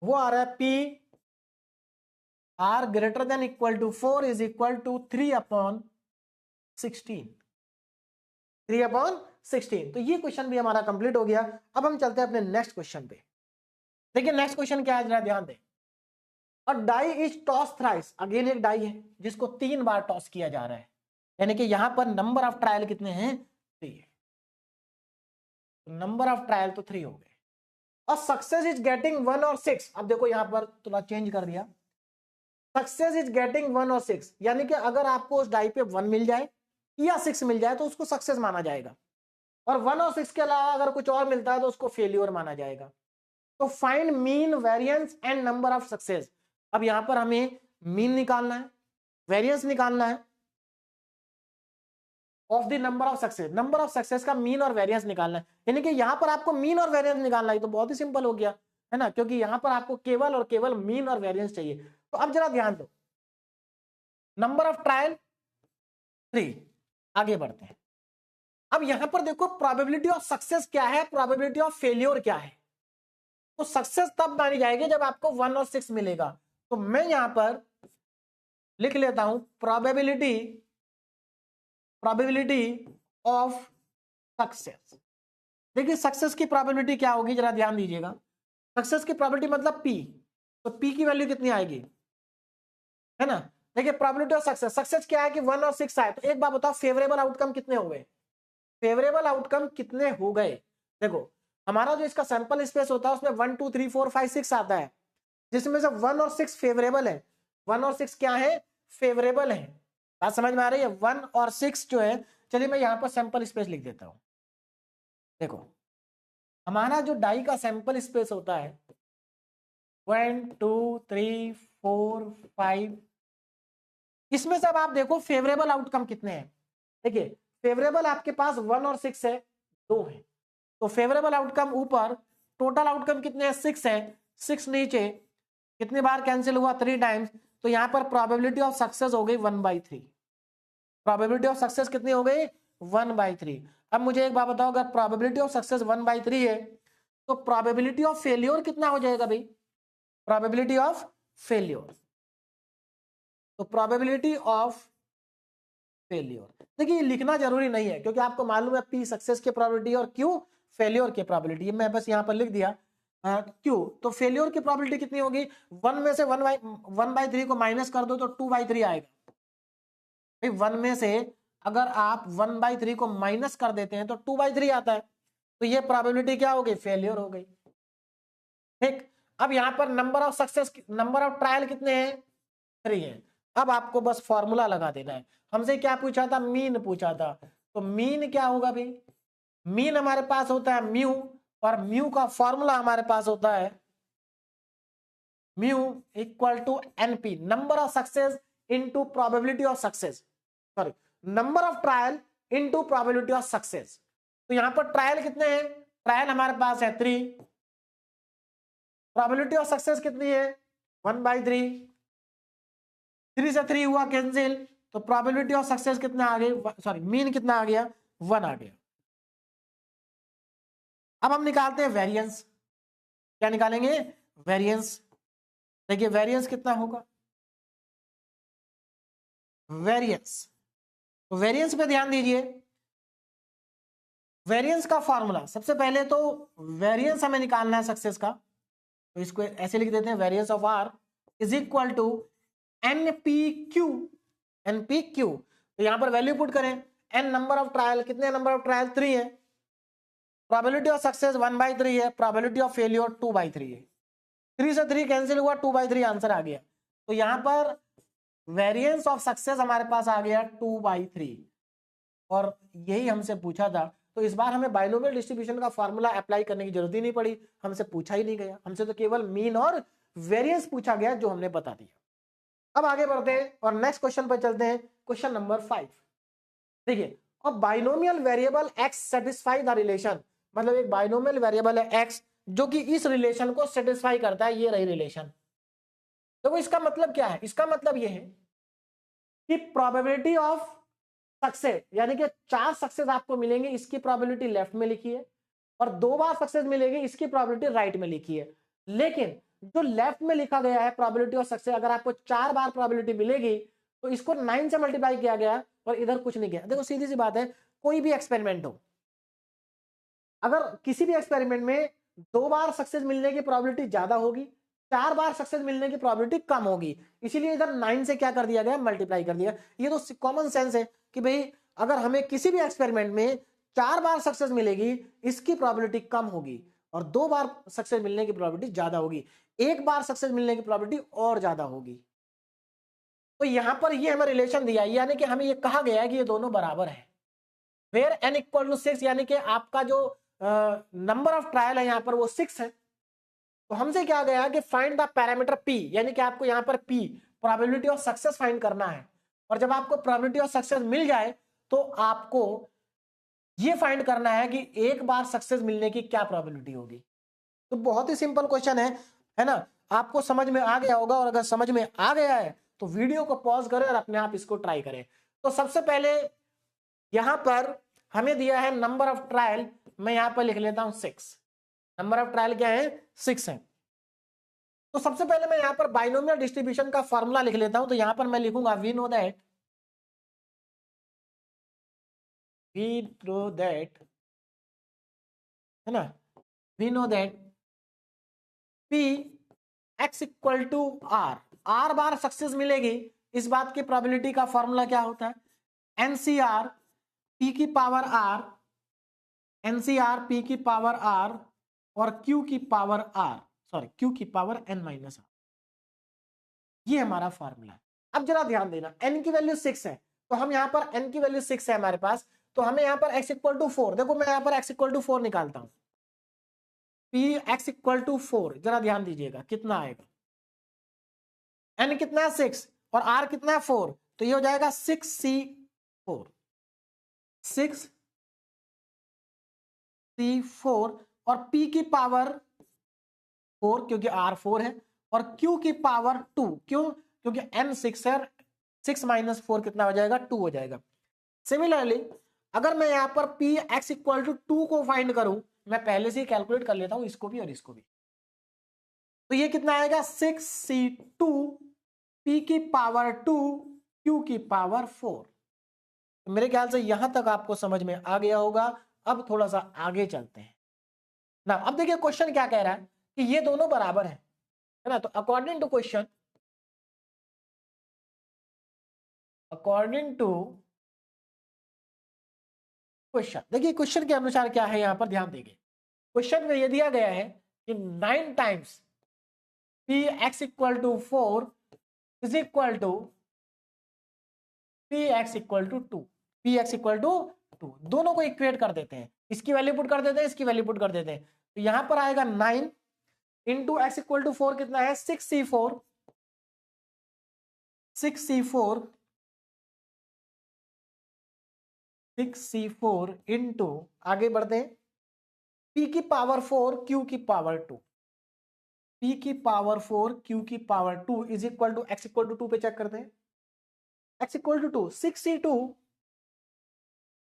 वो आ रहा है P r greater than equal to 4 is equal to 3/16। 3/16। तो ये क्वेश्चन भी हमारा कंप्लीट हो गया। अब हम चलते हैं अपने नेक्स्ट क्वेश्चन पे। देखिए, नेक्स्ट क्वेश्चन क्या है, जरा ध्यान दें। और die is toss thrice, again एक डाई है जिसको 3 बार टॉस किया जा रहा है, यानी कि यहां पर नंबर ऑफ ट्रायल कितने हैं? 3 है। नंबर ऑफ ट्रायल तो 3 हो गए, और सक्सेस इज गेटिंग 1 और 6। अब देखो यहां पर थोड़ा चेंज कर दिया, सक्सेस इज गेटिंग 1 और 6, यानी कि अगर आपको उस डाई पे 1 मिल जाए या 6 मिल जाए तो उसको सक्सेस माना जाएगा, और 1 और 6 के अलावा अगर कुछ और मिलता है तो उसको फेल्योर माना जाएगा। तो find mean, variance and number of success. अब यहां पर हमें मीन निकालना है, वेरिएंस निकालना है of the number of success. Number of success का मीन और वेरिएंस निकालना है, यानी कि यहां पर आपको मीन और वेरिएंस निकालना है। तो बहुत ही सिंपल हो गया, है ना, क्योंकि यहां पर आपको केवल और केवल मीन और वेरिएंस चाहिए। तो अब जरा ध्यान दो, नंबर ऑफ ट्रायल 3। आगे बढ़ते हैं। अब यहां पर देखो प्रोबेबिलिटी ऑफ सक्सेस क्या है, प्रोबेबिलिटी ऑफ फेलियर क्या है। तो सक्सेस तब मानी जाएगी जब आपको 1 और 6 मिलेगा। तो मैं यहां पर लिख लेता हूं प्रोबेबिलिटी ऑफ सक्सेस। देखिए सक्सेस की प्रोबेबिलिटी क्या होगी, जरा ध्यान दीजिएगा। सक्सेस की प्रोबेबिलिटी मतलब पी, तो पी की वैल्यू कितनी आएगी, है ना। देखिए प्रोबेबिलिटी ऑफ सक्सेस, सक्सेस क्या है कि 1 और 6 आए। तो एक बात बताओ, फेवरेबल आउटकम कितने हो गए, फेवरेबल आउटकम कितने हो गए। देखो हमारा जो इसका सैंपल स्पेस होता है उसमें 1 2 3 4 5 6 आता है, जिसमें से 1 और 6 फेवरेबल है। 1 और 6 क्या है, फेवरेबल है। बात समझ में आ रही है। 1 और 6 जो है, चलिए मैं यहां पर सैंपल स्पेस लिख देता हूं। देखो हमारा जो डाई का सैंपल स्पेस होता है 1 2 3 4 5, इसमें से अब आप देखो फेवरेबल आउटकम कितने हैं। देखिए फेवरेबल आपके पास 1 और 6 है, 2 है। तो फेवरेबल आउटकम ऊपर, टोटल आउटकम कितने हैं, 6 है। 6 नीचे, कितनी बार कैंसिल हुआ, 3 टाइम्स। तो यहां पर प्रोबेबिलिटी ऑफ सक्सेस हो गई 1/3। प्रोबेबिलिटी ऑफ सक्सेस कितनी हो गई, 1/3। अब मुझे एक बात बताओ, अगर प्रोबेबिलिटी ऑफ सक्सेस 1/3 है तो प्रोबेबिलिटी ऑफ फेलियर कितना हो जाएगा भाई, प्रोबेबिलिटी ऑफ फेलियर। तो प्रोबेबिलिटी ऑफ फेलियर, देखिए लिखना जरूरी नहीं है क्योंकि आपको मालूम है पी सक्सेस की प्रोबेबिलिटी और क्यू फेलियर की प्रोबेबिलिटी। मैं बस यहां पर लिख दिया क्यू। तो फेलियर की प्रोबेबिलिटी कितनी होगी, 1 में से 1/3 को माइनस कर दो तो 2/3 आएगा। 1 में से अगर आप 1/3 को माइनस कर देते हैं तो 2/3 आता है। तो ये प्रोबेबिलिटी क्या हो गई, फेलियर हो गई। ठीक, अब यहां पर number of success, number of trial कितने हैं, 3 है। अब आपको बस फॉर्मूला लगा देना है। हमसे क्या पूछा था, मीन पूछा था। तो मीन क्या होगा भाई, मीन हमारे पास होता है म्यू, और म्यू का फॉर्मूला हमारे पास होता है mu equal to NP, number of success into probability of success, sorry number of trial into probability of success. तो यहां पर ट्रायल कितने हैं, ट्रायल हमारे पास है 3, प्रोबेबिलिटी ऑफ सक्सेस कितनी है 1/3, 3 से 3 हुआ कैंसिल, तो प्रोबेबिलिटी ऑफ सक्सेस कितना आ गई, सॉरी मीन कितना आ गया, 1 आ गया। अब हम निकालते हैं वेरिएंस। क्या निकालेंगे, वेरिएंस। देखिए वेरिएंस कितना होगा, वेरिएंस, तो वेरिएंस पे ध्यान दीजिए। वेरिएंस का फॉर्मूला, सबसे पहले तो वेरिएंस हमें निकालना है सक्सेस का, तो इसको ऐसे लिख देते हैं, variance of R is equal to NPQ, NPQ. तो यहां पर वैल्यू पुट करें, एन नंबर ऑफ ट्रायल, कितने नंबर ऑफ ट्रायल 3 है, प्रोबेबिलिटी ऑफ सक्सेस 1/3 है, प्रोबेबिलिटी ऑफ फेलियर 2/3 है। 3 से 3 कैंसिल हुआ, 2/3 आंसर आ गया। तो यहां पर वेरिएंस ऑफ सक्सेस हमारे पास आ गया 2/3, और यही हमसे पूछा था। तो इस बार हमें बाइनोमियल डिस्ट्रीब्यूशन का फॉर्मूला अप्लाई करने की जरूरत ही नहीं पड़ी, हमसे पूछा ही नहीं गया, हमसे तो केवल मीन और वेरिएंस पूछा गया जो हमने बता दिया। अब आगे बढ़ते हैं और नेक्स्ट क्वेश्चन पर चलते हैं, क्वेश्चन नंबर 5। देखिए, अब binomial variable x satisfy the relation, मतलब एक बाइनोमियल वेरिएबल है एक्स जो कि इस रिलेशन को सेटिस्फाई करता है, ये रही रिलेशन। तो इसका मतलब क्या है, इसका मतलब ये है कि प्रोबेबिलिटी ऑफ सक्सेस, यानी कि 4 सक्सेस आपको मिलेंगे, इसकी प्रोबेबिलिटी लेफ्ट में लिखी है, और 2 बार सक्सेस मिलेगी, इसकी प्रोबेबिलिटी राइट में लिखी है। लेकिन जो लेफ्ट में लिखा गया है प्रोबेबिलिटी ऑफ सक्सेस, अगर आपको 4 बार प्रोबेबिलिटी मिलेगी तो इसको 9 से मल्टीप्लाई किया गया और इधर कुछ नहीं किया। देखो सीधी सी बात है, कोई भी एक्सपेरिमेंट हो, अगर किसी भी एक्सपेरिमेंट में 2 बार सक्सेस मिलने की प्रोबेबिलिटी ज्यादा होगी, 4 बार सक्सेस मिलने की प्रोबेबिलिटी कम होगी, इसीलिए इधर 9 से क्या कर दिया गया, मल्टीप्लाई कर दिया। ये तो कॉमन सेंस है कि भाई अगर हमें किसी भी एक्सपेरिमेंट में 4 बार सक्सेस मिलेगी, इसकी प्रोबेबिलिटी कम होगी, और 2 बार सक्सेस मिलने की प्रोबेबिलिटी ज्यादा होगी, 1 बार सक्सेस मिलने की प्रोबेबिलिटी और ज्यादा होगी। तो यहां पर ये हमें रिलेशन दिया, यानी कि हमें ये कहा गया है कि ये दोनों बराबर है। वेयर n इक्वल टू 6, यानी कि आपका जो नंबर ऑफ ट्रायल है यहां पर वो 6 है। तो हमसे क्या गया कि फाइंड द पैरामीटर p, यानी कि आपको यहां पर p probability of success find करना है। और जब आपको प्रोबेबिलिटी ऑफ सक्सेस मिल जाए तो आपको ये फाइंड करना है कि 1 बार सक्सेस मिलने की क्या प्रोबेबिलिटी होगी। तो बहुत ही सिंपल क्वेश्चन है ना, आपको समझ में आ गया होगा, और अगर समझ में आ गया है तो वीडियो को पॉज करें और अपने आप इसको ट्राई करें। तो सबसे पहले यहां पर हमें दिया है नंबर ऑफ ट्रायल, मैं यहां पर लिख लेता हूं 6। नंबर ऑफ ट्रायल क्या है? 6 है। तो सबसे पहले मैं यहां पर बाइनोमियल डिस्ट्रीब्यूशन का फॉर्मूला लिख लेता हूं। तो यहां पर मैं लिखूंगा वी नो दैट है ना, we know that P x equal to R, R बार सक्सेस मिलेगी, इस बात की प्रोबेबिलिटी का फॉर्मूला क्या होता है? एनसीआर पी की पावर आर, एनसीआर पी की पावर आर और क्यू की पावर आर, सॉरी क्यू की पावर एन माइनस आर, ये हमारा फॉर्मूला है। अब जरा ध्यान देना, एन की वैल्यू 6 है, तो हम यहाँ पर एन की वैल्यू 6 है हमारे पास, तो हमें यहाँ पर x इक्वल टू 4, देखो मैं यहाँ पर x इक्वल टू 4 निकालता हूं, पी एक्स इक्वल टू 4, जरा ध्यान दीजिएगा कितना आएगा, एन कितना है 6 और आर कितना है 4, तो ये हो जाएगा 6c4, 6c4 और p की पावर 4 क्योंकि r 4 है और q की पावर 2, क्यों? क्योंकि n 6 है, 6 माइनस 4 कितना हो जाएगा? 2 हो जाएगा। सिमिलरली अगर मैं यहां पर p x इक्वल टू 2 को फाइंड करूं, मैं पहले से ही कैलकुलेट कर लेता हूं इसको भी और इसको भी, तो ये कितना आएगा? 6c2 p की पावर 2 q की पावर 4। तो मेरे ख्याल से यहां तक आपको समझ में आ गया होगा। अब थोड़ा सा आगे चलते हैं ना। अब देखिए क्वेश्चन क्या कह रहा है कि ये दोनों बराबर है ना, तो according to question, according to question, देखिए क्वेश्चन के अनुसार क्या है, यहां पर ध्यान देंगे। क्वेश्चन में यह दिया गया है कि 9 times P x equal to 4 is equal to P x equal to 2, P x equal to 2, दोनों को इक्वेट कर देते हैं, इसकी वैल्यू पुट कर देते हैं, इसकी वैल्यू पुट कर देते हैं, तो यहां पर आएगा 9 इंटू एक्स इक्वल टू 4 कितना है? 6c4, 6c4 6c4 इंटू, आगे बढ़ते हैं, p की पावर 4 q की पावर 2, p की पावर 4 q की power 2 is equal to x equal to 2 पे चेक करते हैं, x equal to 2,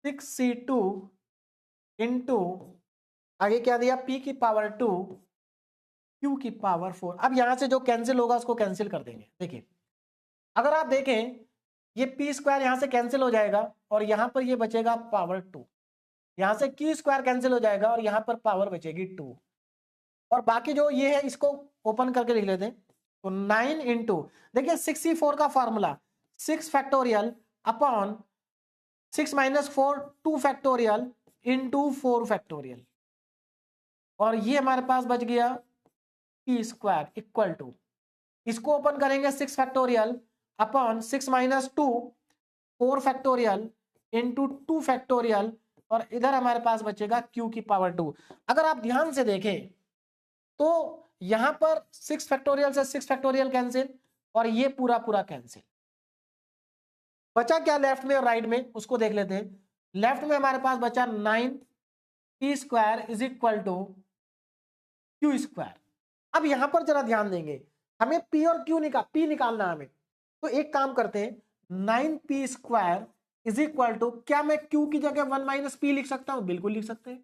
6c2 into, आगे क्या दिया? p की पावर 2 q की पावर 4। अब यहां से जो कैंसिल होगा उसको कैंसिल कर देंगे। देखिए अगर आप देखें ये p स्क्वायर यहां से कैंसिल हो जाएगा और यहां पर ये बचेगा पावर 2, यहां से q स्क्वायर कैंसिल हो जाएगा और यहां पर पावर बचेगी 2, और बाकी जो ये है इसको ओपन करके लिख लेते हैं। तो 9 इंटू, देखिए 64 का formula 6 factorial upon 6 minus 4 2 factorial into 4 factorial, और ये हमारे पास बच गया p स्क्वायर इक्वल टू, इसको ओपन करेंगे 6 factorial upon 6 minus 2 4 factorial into 2 factorial, और इधर हमारे पास बचेगा q की पावर 2। अगर आप ध्यान से देखें तो यहां पर 6 फैक्टोरियल से 6 फैक्टोरियल कैंसिल और ये पूरा पूरा कैंसिल, बचा क्या लेफ्ट में और राइट में, उसको देख लेते हैं। लेफ्ट में हमारे पास बचा 9 p square is equal to q square. अब यहां पर जरा ध्यान देंगे, हमें p और q p निकालना है हमें, तो एक काम करते हैं, 9p square is equal to, क्या मैं q की जगह 1 माइनस p लिख सकता हूं? बिल्कुल लिख सकते हैं,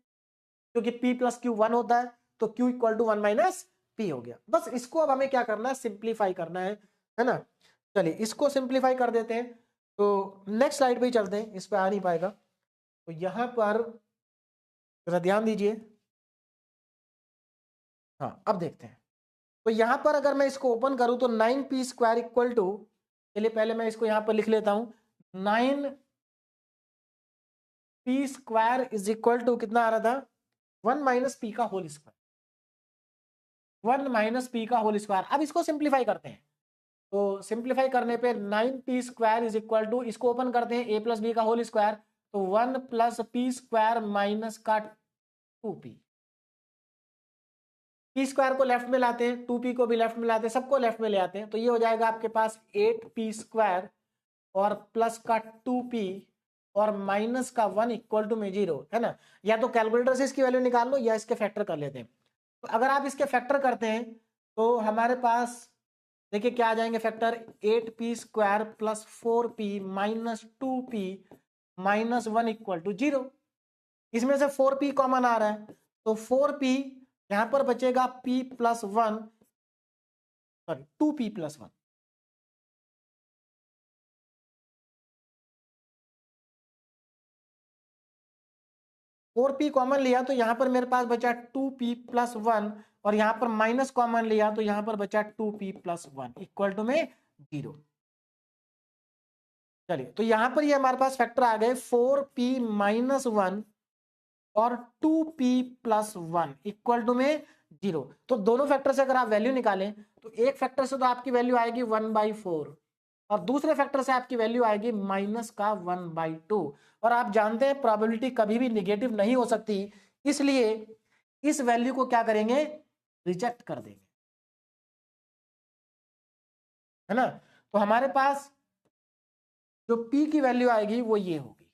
क्योंकि p प्लस q 1 होता है, तो q equal to 1 minus p हो गया। बस इसको अब हमें क्या करना है? सिंप्लीफाई करना है ना। चलिए इसको सिंप्लीफाई कर देते हैं, तो नेक्स्ट स्लाइड पे ही चलते हैं, इस पे आ नहीं पाएगा। तो यहां पर जरा ध्यान दीजिए, हाँ अब देखते हैं। तो यहां पर अगर मैं इसको ओपन करूं तो 9p स्क्वायर इक्वल टू, चलिए पहले मैं इसको यहां पर लिख लेता हूं, 9p square is equal to कितना आ रहा था? 1 माइनस p का होल स्क्वायर, 1 माइनस p का होल स्क्वायर। अब इसको सिंप्लीफाई करते हैं, तो सिंप्लीफाई करने पे 9p square is equal to, इसको ओपन करते हैं, a प्लस बी का होल स्क्वायर, तो 1 प्लस p स्क्वायर माइनस का 2p, p स्क्वायर को लेफ्ट में लाते हैं, 2p को भी लेफ्ट में लाते हैं, सबको लेफ्ट में ले आते हैं, तो ये हो जाएगा आपके पास 8p स्क्वायर और प्लस का 2p और माइनस का 1 इक्वल टू में 0, है ना। या तो कैलकुलेटर से इसकी वैल्यू निकाल लो या इसके फैक्टर कर लेते हैं। तो अगर आप इसके फैक्टर करते हैं तो हमारे पास देखिए क्या आ जाएंगे factor, 8p square plus 4p minus 2p minus 1 equal to 0। इसमें से 4p कॉमन आ रहा है, तो 4p यहां पर बचेगा p plus 1, sorry 2p plus 1। Four P common लिया तो यहां पर मेरे पास बचा 2p प्लस 1, और यहां पर माइनस कॉमन लिया तो यहां पर बचा 2p प्लस 1 इक्वल टू में 0। चलिए, तो यहां पर ये हमारे पास फैक्टर आ गए 4p माइनस 1 और 2p प्लस 1 इक्वल टू में 0। तो दोनों फैक्टर से अगर आप वैल्यू निकालें तो एक फैक्टर से तो आपकी वैल्यू आएगी 1/4 और दूसरे फैक्टर से आपकी वैल्यू आएगी माइनस का 1/2। और आप जानते हैं प्रोबेबिलिटी कभी भी निगेटिव नहीं हो सकती, इसलिए इस वैल्यू को क्या करेंगे, रिजेक्ट कर देंगे, है ना। तो हमारे पास जो p की वैल्यू आएगी वो ये होगी,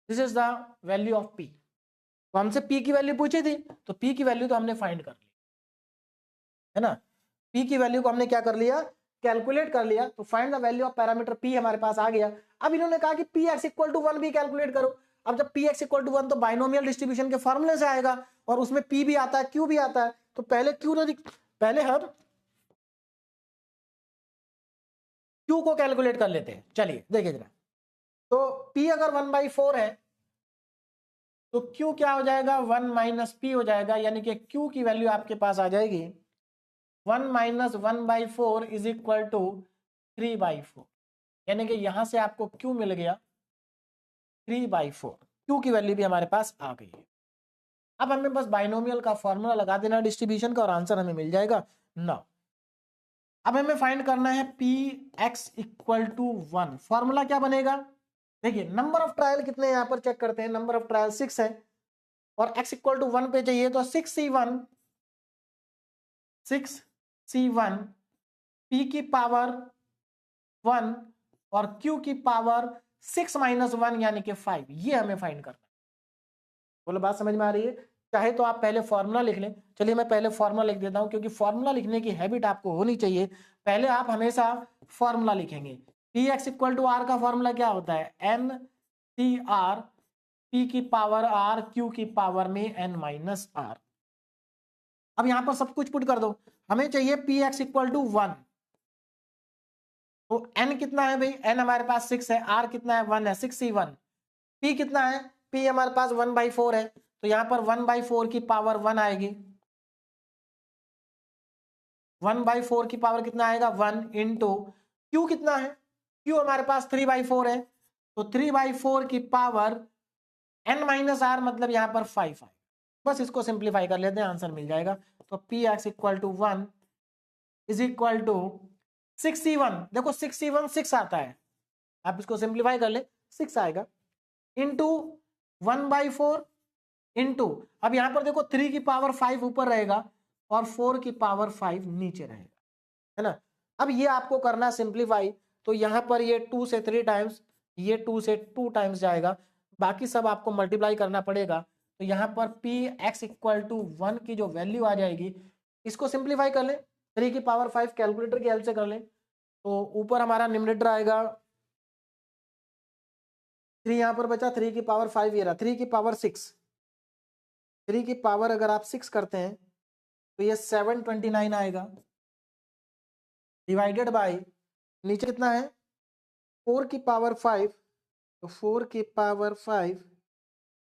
this is the value of p। तो हमसे p की वैल्यू पूछी थी, तो p की वैल्यू तो हमने फाइंड कर ली, है ना। p की वैल्यू को हमने क्या कर लिया, कैलकुलेट कर लिया। तो find the value of parameter p हमारे पास आ गया। अब इन्होंने कहा कि px इक्वल टू 1 भी कैलकुलेट करो। अब जब px इक्वल टू 1 तो बाइनोमियल डिस्ट्रीब्यूशन के फॉर्मूले से आएगा, और उसमें p भी आता है, q भी आता है। तो पहले पहले हम q को कैलकुलेट कर लेते हैं। चलिए देखिए जरा, तो p अगर 1/4 है तो q क्या हो जाएगा, 1 माइनस p हो जाएगा, यानी कि q की वैल्यू आपके पास आ जाएगी 1 माइनस 1/4 इज इक्वल टू 3/4, यानी कि यहां से आपको q मिल गया 3/4। q की वैल्यू भी हमारे पास आ गई है। अब हमें बस बाइनोमियल का फॉर्मूला लगा देना डिस्ट्रीब्यूशन का और आंसर हमें मिल जाएगा ना। अब हमें फाइंड करना है P x equal to 1। Formula क्या बनेगा, देखिए नंबर ऑफ ट्रायल कितने यहाँ पर चेक करते हैं, नंबर ऑफ ट्रायल 6 है और x इक्वल टू 1 पे चाहिए, तो 6c1 p की पावर 1 और q की पावर 6 माइनस 1 यानी कि 5, ये हमें फाइंड करना है। बोलो बात समझ में आ रही है। चाहे तो आप पहले फॉर्मूला लिख लें, चलिए मैं पहले फॉर्मूला लिख देता हूं, क्योंकि फॉर्मूला लिखने की हैबिट आपको होनी चाहिए। पहले आप हमेशा फॉर्मूला लिखेंगे। P x equal to R का फॉर्मूला क्या होता है, एन सी आर, पी की पावर आर, क्यू की पावर में एन माइनस आर। अब यहां पर सब कुछ पुट कर दो, हमें चाहिए पी एक्स इक्वल टू 1। तो एन कितना है भाई, एन हमारे पास 6 है, आर कितना है 1 है, 6c1। पी कितना है, पी हमारे पास 1/4 है, तो यहां पर 1/4 की पावर 1 आएगी। 1/4 की पावर कितना आएगा 1 इंटू क्यू कितना है, क्यू हमारे पास 3/4 है, तो 3/4 की पावर n माइनस आर, मतलब यहां पर 5 आएगा। बस इसको सिंप्लीफाई कर लेते हैं, आंसर मिल जाएगा। तो P x equal to 1 is equal to 6c1, देखो 6c1 6 आता है, आप इसको सिंप्लीफाई कर ले 6 आएगा, इंटू 1/4 इंटू, अब यहां पर देखो 3 की पावर 5 ऊपर रहेगा और 4 की पावर 5 नीचे रहेगा, है ना। अब ये आपको करना सिंप्लीफाई, तो यहां पर ये 2 से 3 टाइम्स, ये 2 से 2 टाइम्स जाएगा, बाकी सब आपको मल्टीप्लाई करना पड़ेगा। तो यहां पर पी एक्स इक्वल टू 1 की जो वैल्यू आ जाएगी, इसको सिंप्लीफाई कर ले, 3 की पावर 5 कैलकुलेटर की हेल्प से कर ले, तो ऊपर हमारा न्यूमरेटर आएगा 3, यहां पर बचा 3 की पावर 5, ये रहा 3 की पावर 6, 3 की पावर अगर आप 6 करते हैं तो ये 729 आएगा, डिवाइडेड बाय नीचे कितना है 4 की पावर 5, तो 4 की पावर 5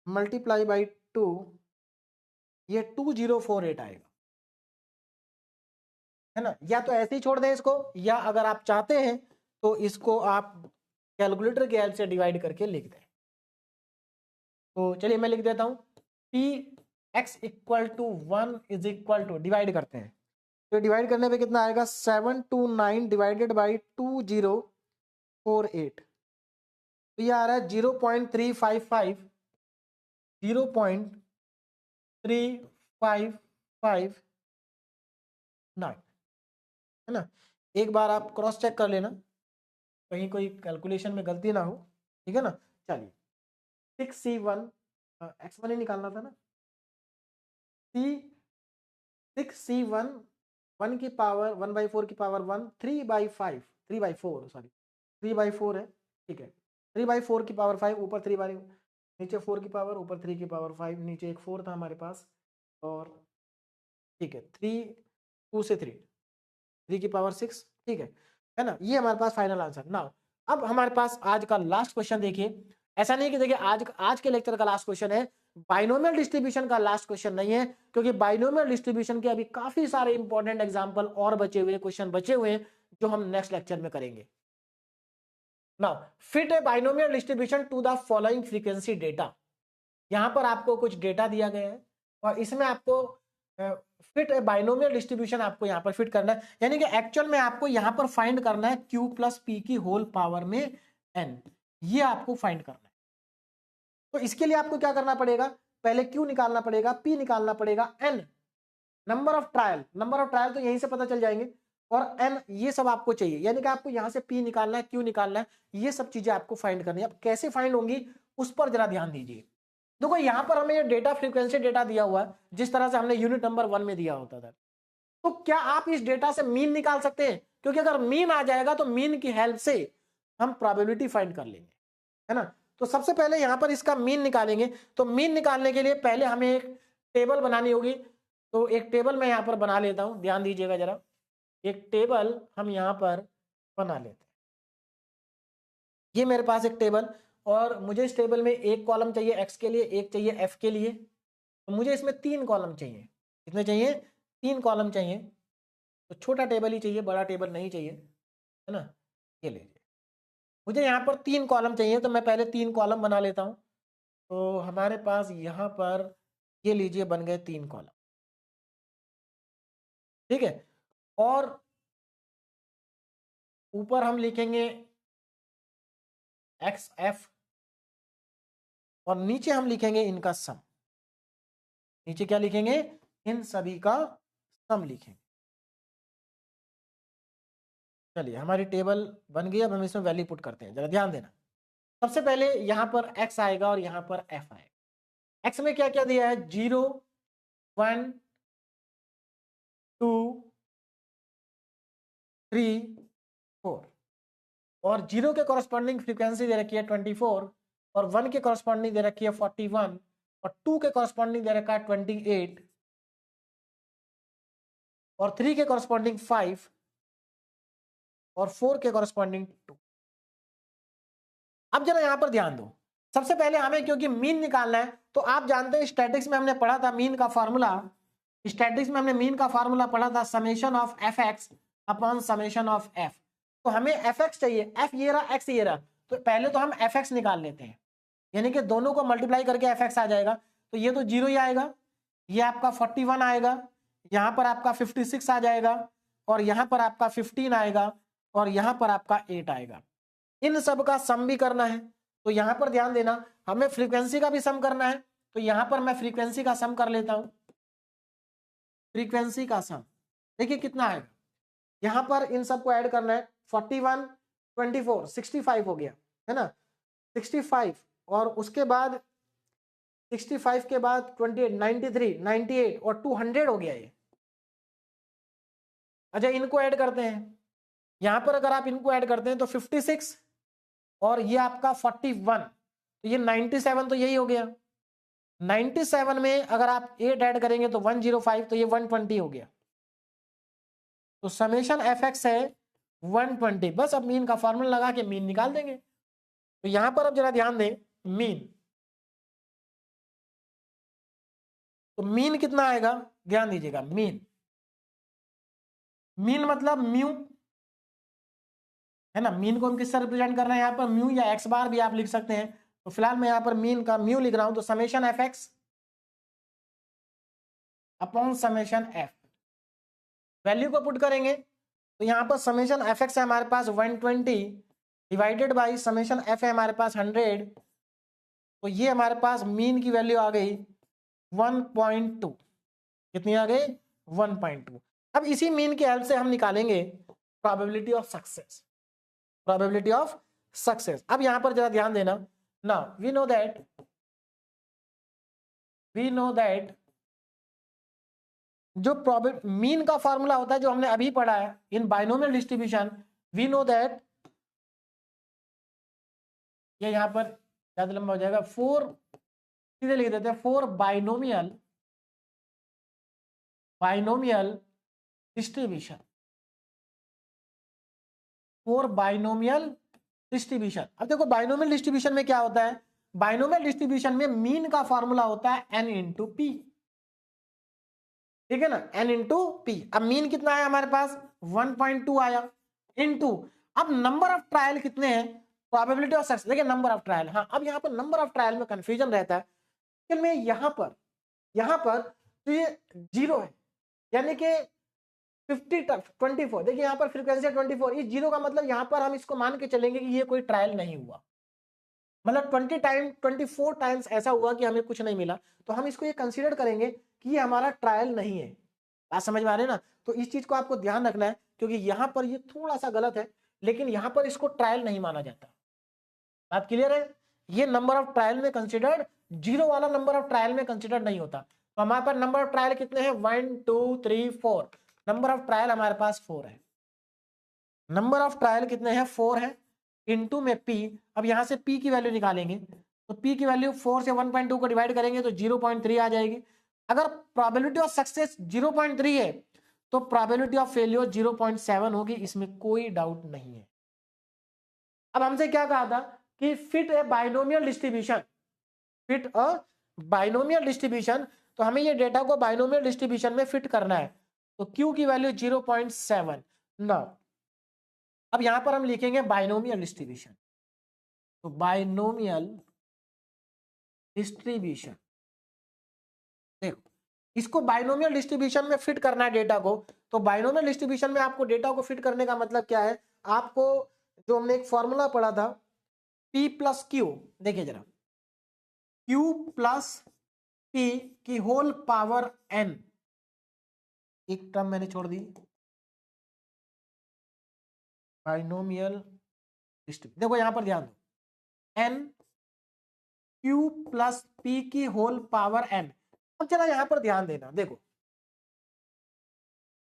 मल्टीप्लाई बाई 2, ये 2048 आएगा, है ना। या तो ऐसे ही छोड़ दें इसको, या अगर आप चाहते हैं तो इसको आप कैलकुलेटर की हेल्प से डिवाइड करके लिख दें। तो चलिए मैं लिख देता हूं, P x equal to 1 is equal to, divide करते हैं, तो डिवाइड करने पे कितना आएगा 729 डिवाइडेड बाई 2048, तो ये आ रहा है 0.355, 0.3559, है ना। एक बार आप क्रॉस चेक कर लेना, कहीं कोई कैलकुलेशन में गलती ना हो, ठीक है ना। चलिए 6c1, x1 ही निकालना था ना, c 6c1 1 की पावर 1/4 की पावर 1, 3/5 3/4 सॉरी 3/4 है, ठीक है, 3/4 की पावर 5 ऊपर 3/, नीचे 4 की पावर, ऊपर 3 की पावर 5, नीचे एक 4 था हमारे पास, और ठीक है 3, 2 से 3 की पावर 6, ठीक है ना। ये हमारे पास फाइनल आंसर। नाउ अब हमारे पास आज का लास्ट क्वेश्चन देखिए, ऐसा नहीं कि देखिए आज के लेक्चर का लास्ट क्वेश्चन है, बाइनोमियल डिस्ट्रीब्यूशन का लास्ट क्वेश्चन नहीं है, क्योंकि बाइनोमियल डिस्ट्रीब्यूशन के अभी काफी सारे इंपॉर्टेंट एग्जांपल और बचे हुए क्वेश्चन बचे हुए हैं जो हम नेक्स्ट लेक्चर में करेंगे। Now fit a binomial distribution to the following frequency data. यहां पर आपको कुछ डेटा दिया गया है और इसमें आपको फिट ए बाइनोमियल डिस्ट्रीब्यूशन आपको यहां पर फिट करना है, यानी कि एक्चुअल में आपको यहां पर फाइंड करना है q प्लस पी की होल पावर में n, ये आपको फाइंड करना है। तो इसके लिए आपको क्या करना पड़ेगा, पहले q निकालना पड़ेगा, p निकालना पड़ेगा, n नंबर ऑफ ट्रायल तो यहीं से पता चल जाएंगे, और n ये सब आपको चाहिए, यानी कि आपको यहां से p निकालना है, q निकालना है, ये सब चीजें आपको फाइंड करनी है। अब कैसे फाइंड होंगी उस पर जरा ध्यान दीजिए। देखो यहां पर हमें ये डेटा फ्रीक्वेंसी डेटा दिया हुआ है जिस तरह से हमने यूनिट नंबर 1 में दिया होता था। तो क्या आप इस डेटा से मीन निकाल सकते हैं, क्योंकि अगर मीन आ जाएगा तो मीन की हेल्प से हम प्रोबेबिलिटी फाइंड कर लेंगे, है ना। तो सबसे पहले यहां पर इसका मीन निकालेंगे, तो मीन निकालने के लिए पहले हमें एक टेबल बनानी होगी। तो एक टेबल मैं यहां पर बना लेता हूं, ध्यान दीजिएगा जरा, एक टेबल हम यहां पर बना लेते हैं। ये मेरे पास एक टेबल, और मुझे इस टेबल में एक कॉलम चाहिए x के लिए, एक चाहिए f के लिए, तो मुझे इसमें 3 कॉलम चाहिए। कितने चाहिए, 3 कॉलम चाहिए। तो छोटा टेबल ही चाहिए, बड़ा टेबल नहीं चाहिए, है ना। ये लीजिए, मुझे यहाँ पर 3 कॉलम चाहिए, तो मैं पहले 3 कॉलम बना लेता हूँ। तो हमारे पास यहाँ पर ये लीजिए बन गए 3 कॉलम, ठीक है। और ऊपर हम लिखेंगे एक्स एफ, और नीचे हम लिखेंगे इनका सम। नीचे क्या लिखेंगे, इन सभी का सम लिखेंगे। चलिए हमारी टेबल बन गई, अब हम इसमें वैल्यू पुट करते हैं, जरा ध्यान देना। सबसे पहले यहां पर x आएगा और यहां पर f आएगा। x में क्या क्या दिया है, 0, 1, 2, 3, 4, और 0 के कॉरस्पॉन्डिंग फ्रीक्वेंसी दे रखी है 24, और 1 के कॉरस्पॉन्डिंग दे रखी है 41, और 2 के कॉरस्पॉन्डिंग दे रखा है 28, और 3 के कॉरस्पॉन्डिंग 5, और 4 के कॉरस्पॉन्डिंग 2। अब जरा यहां पर ध्यान दो, सबसे पहले हमें क्योंकि मीन निकालना है, तो आप जानते हैं स्टैटिक्स में हमने पढ़ा था मीन का फार्मूला, पढ़ा था summation of F x upon summation of F. तो हमें एफ एक्स चाहिए, एफ ये रहा, एक्स ये रहा, तो पहले तो हम एफ एक्स निकाल लेते हैं, यानी कि दोनों को मल्टीप्लाई करके एफ एक्स आ जाएगा। तो ये तो 0 ही आएगा, ये आपका 41 आएगा, यहां पर आपका 56 आ जाएगा, और यहां पर आपका 15 आएगा, और यहां पर आपका 8 आएगा। इन सब का सम भी करना है, तो यहां पर ध्यान देना, हमें फ्रीक्वेंसी का भी सम करना है। तो यहां पर मैं फ्रीक्वेंसी का सम कर लेता हूं। फ्रीक्वेंसी का सम देखिए कितना आएगा, यहां पर इन सबको ऐड करना है, 41, 24, 65 हो गया, है ना, 65, और उसके बाद 65 के बाद 28, 93, 98 और 200 हो गया ये। अच्छा इनको ऐड करते हैं, यहां पर अगर आप इनको ऐड करते हैं तो 56 और ये आपका 41, तो ये 97, तो यही हो गया। 97 में अगर आप 8 ऐड करेंगे तो 105, तो ये 120 हो गया। तो समेशन एफ एक्स है 120। बस अब मीन का फॉर्मूला लगा के मीन निकाल देंगे। तो यहां पर अब जरा ध्यान दें, मीन, तो मीन कितना आएगा, ध्यान दीजिएगा, मीन मतलब म्यू, है ना। मीन को हम किससे रिप्रेजेंट कर रहे हैं, यहाँ पर म्यू या एक्स बार भी आप लिख सकते हैं। तो फिलहाल मैं यहाँ पर मीन का म्यू लिख रहा हूं, तो summation F x upon summation F, value को पुट करेंगे, तो यहाँ पर समेशन एफ एक्स है हमारे पास 120 डिवाइडेड बाई समेशन एफ है हमारे पास 100, तो ये हमारे पास मीन की वैल्यू आ गई 1.2। कितनी आ गई, 1.2। अब इसी मीन की हेल्प से हम निकालेंगे प्रोबेबिलिटी ऑफ सक्सेस, अब यहां पर जरा ध्यान देना। नाउ वी नो दैट जो मीन का फॉर्मूला होता है जो हमने अभी पढ़ा है in binomial distribution, we know that, ये यहां पर ज्यादा लंबा हो जाएगा। 4 सीधे लिख देते हैं 4 बाइनोमियल डिस्ट्रीब्यूशन। 4 binomial distribution. अब देखो बाइनोमियल डिस्ट्रीब्यूशन में क्या होता है, बाइनोमियल डिस्ट्रीब्यूशन में मीन का फॉर्मूला होता है n इंटू पी, ठीक है ना, n इंटू पी। अब मीन कितना है हमारे पास 1.2 आया इंटू, अब नंबर ऑफ ट्रायल कितने हैं, प्रोबेबिलिटी ऑफ सक्सेस। देखिए नंबर ऑफ ट्रायल, हाँ अब यहाँ पर नंबर ऑफ ट्रायल में कंफ्यूजन रहता है कि मैं यहाँ पर तो ये 0 है, यानी कि 24, देखिए यहाँ पर फ्रीक्वेंसी 24, इस 0 का मतलब यहाँ पर हम इसको मान के चलेंगे कि ये कोई ट्रायल नहीं हुआ, मतलब 24 टाइम्स ऐसा हुआ कि हमें कुछ नहीं मिला, तो हम इसको ये कंसीडर करेंगे कि ये हमारा ट्रायल नहीं है। बात समझ में आ रही है ना, तो इस चीज को आपको ध्यान रखना है, क्योंकि यहाँ पर ये थोड़ा सा गलत है, लेकिन यहाँ पर इसको ट्रायल नहीं माना जाता। बात क्लियर है, ये नंबर ऑफ ट्रायल में कंसिडर्ड, 0 वाला नंबर ऑफ ट्रायल में कंसिडर नहीं होता। तो हमारे पास नंबर ऑफ ट्रायल कितने हैं, 1 2 3 4, नंबर ऑफ ट्रायल हमारे पास 4 है। नंबर ऑफ ट्रायल कितने हैं, 4 है, इनटू में p। अब यहां से p की वैल्यू निकालेंगे, तो p की वैल्यू 4 से 1.2 को डिवाइड करेंगे तो 0.3 आ जाएगी। अगर प्रोबेबिलिटी ऑफ सक्सेस 0.3 है तो प्रोबेबिलिटी ऑफ फेलियर 0.7 होगी, इसमें कोई डाउट नहीं है। अब हमसे क्या कहा था कि fit a binomial distribution, fit a binomial distribution, तो हमें ये डेटा को बाइनोमियल डिस्ट्रीब्यूशन में फिट करना है, तो q की वैल्यू 0.7। नाउ अब यहां पर हम लिखेंगे बाइनोमियल डिस्ट्रीब्यूशन, तो बाइनोमियल डिस्ट्रीब्यूशन, देखो इसको बाइनोमियल डिस्ट्रीब्यूशन में फिट करना है डेटा को। तो बाइनोमियल डिस्ट्रीब्यूशन में आपको डेटा को फिट करने का मतलब क्या है, आपको जो हमने एक फॉर्मूला पढ़ा था p प्लस क्यू, देखिए जरा q प्लस p की होल पावर n, एक टर्म मैंने छोड़ दी, बाइनोमियल डिस्ट्रीब्यूशन। देखो यहां पर ध्यान दो, n q प्लस p की होल पावर n। अब जरा यहां पर ध्यान देना, देखो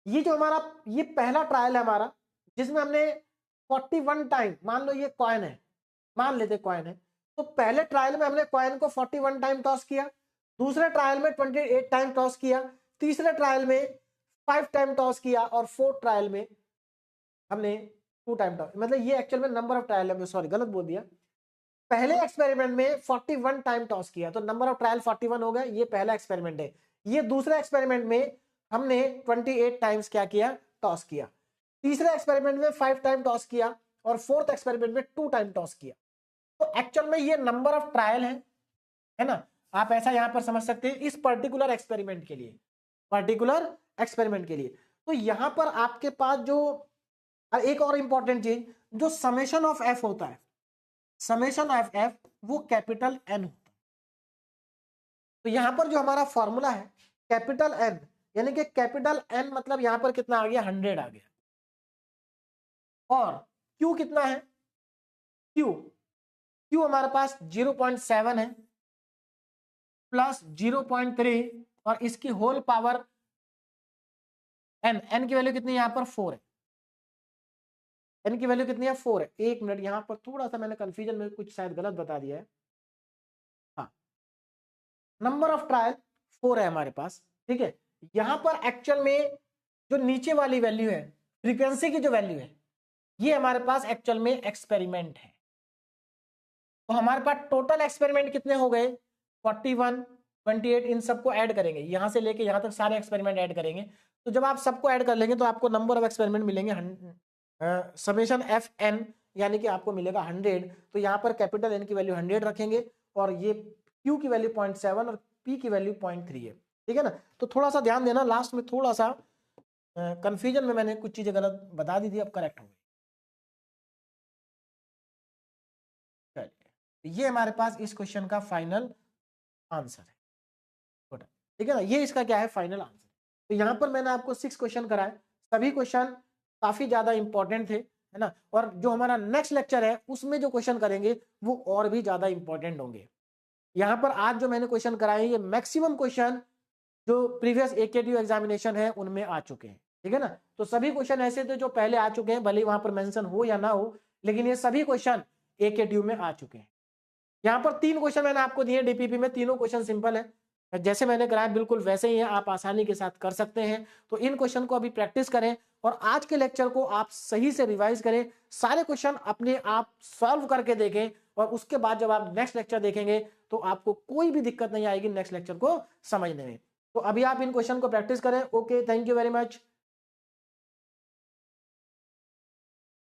ये जो हमारा ये पहला ट्रायल है हमारा, जिसमें हमने 41 टाइम, मान लो ये कॉइन है, मान लेते कॉइन है, तो पहले ट्रायल में हमने कॉइन को 41 टाइम टॉस किया, दूसरे ट्रायल में 28 टाइम टॉस किया, तीसरे ट्रायल में 5 टाइम टॉस किया, और फोर्थ ट्रायल में हमने 2 टाइम टॉस, मतलब ये एक्चुअल में नंबर ऑफ ट्रायल है, सॉरी गलत बोल दिया। पहले एक्सपेरिमेंट में 41 टाइम टॉस किया, तो नंबर ऑफ ट्रायल 41 हो गया, ये पहला एक्सपेरिमेंट है। ये दूसरे एक्सपेरिमेंट में हमने 28 टाइम्स क्या किया, टॉस किया। तीसरे एक्सपेरिमेंट में 5 टाइम टॉस किया, और फोर्थ एक्सपेरिमेंट में 2 टाइम टॉस किया। तो एक्चुअल में ये नंबर ऑफ ट्रायल है ना, आप ऐसा यहां पर समझ सकते हैं इस पर्टिकुलर एक्सपेरिमेंट के लिए, पर्टिकुलर एक्सपेरिमेंट के लिए। तो यहां पर आपके पास जो एक और इंपॉर्टेंट चीज, जो समेशन ऑफ एफ होता है, समेशन ऑफ एफ वो कैपिटल एन होता है। तो यहां पर जो हमारा फॉर्मूला है कैपिटल एन, यानी कि कैपिटल एन मतलब यहां पर कितना आ गया, 100 आ गया, और क्यू कितना है, क्यू हमारे पास 0.7 है प्लस 0.3, और इसकी होल पावर एन की वैल्यू कितनी है, यहां पर 4 है, एन की वैल्यू कितनी है, 4 है। एक मिनट, यहां पर थोड़ा सा मैंने कंफ्यूजन में कुछ शायद गलत बता दिया है, हाँ नंबर ऑफ ट्रायल 4 है हमारे पास, ठीक है। यहां पर एक्चुअल में जो नीचे वाली वैल्यू है, फ्रीक्वेंसी की जो वैल्यू है, ये हमारे पास एक्चुअल में एक्सपेरिमेंट है। तो हमारे पास टोटल एक्सपेरिमेंट कितने हो गए, 41 28, इन सबको ऐड करेंगे, यहां से लेके यहां तक सारे एक्सपेरिमेंट ऐड करेंगे। तो जब आप सबको ऐड कर लेंगे तो आपको नंबर ऑफ एक्सपेरिमेंट मिलेंगे समेशन एफ एन, यानी कि आपको मिलेगा 100। तो यहाँ पर कैपिटल एन की वैल्यू 100 रखेंगे, और ये क्यू की वैल्यू 0.7 और पी की वैल्यू 0.3 है, ठीक है ना। तो थोड़ा सा ध्यान देना, लास्ट में थोड़ा सा कंफ्यूजन में मैंने कुछ चीजें गलत बता दी थी, अब करेक्ट हो गई। ये हमारे पास इस क्वेश्चन का फाइनल आंसर है, ठीक है ना, ये इसका क्या है, फाइनल आंसर। तो यहाँ पर मैंने आपको 6 क्वेश्चन कराए, सभी क्वेश्चन काफी ज्यादा इंपॉर्टेंट थे, है ना, और जो हमारा नेक्स्ट लेक्चर है उसमें जो क्वेश्चन करेंगे वो और भी ज्यादा इंपॉर्टेंट होंगे। यहाँ पर आज जो मैंने क्वेश्चन कराए, ये मैक्सिमम क्वेश्चन जो प्रीवियस एकेटीयू एग्जामिनेशन है उनमें आ चुके हैं, ठीक है ना। तो सभी क्वेश्चन ऐसे थे जो पहले आ चुके हैं, भले वहां पर मेंशन हो या ना हो, लेकिन ये सभी क्वेश्चन एकेटीयू में आ चुके हैं। यहाँ पर 3 क्वेश्चन मैंने आपको दिए डीपीपी में, तीनों क्वेश्चन सिंपल है, जैसे मैंने कराया बिल्कुल वैसे ही है, आप आसानी के साथ कर सकते हैं। तो इन क्वेश्चन को अभी प्रैक्टिस करें और आज के लेक्चर को आप सही से रिवाइज करें, सारे क्वेश्चन अपने आप सॉल्व करके देखें और उसके बाद जब आप नेक्स्ट लेक्चर देखेंगे तो आपको कोई भी दिक्कत नहीं आएगी नेक्स्ट लेक्चर को समझने में। तो अभी आप इन क्वेश्चन को प्रैक्टिस करें। Okay, thank you very much.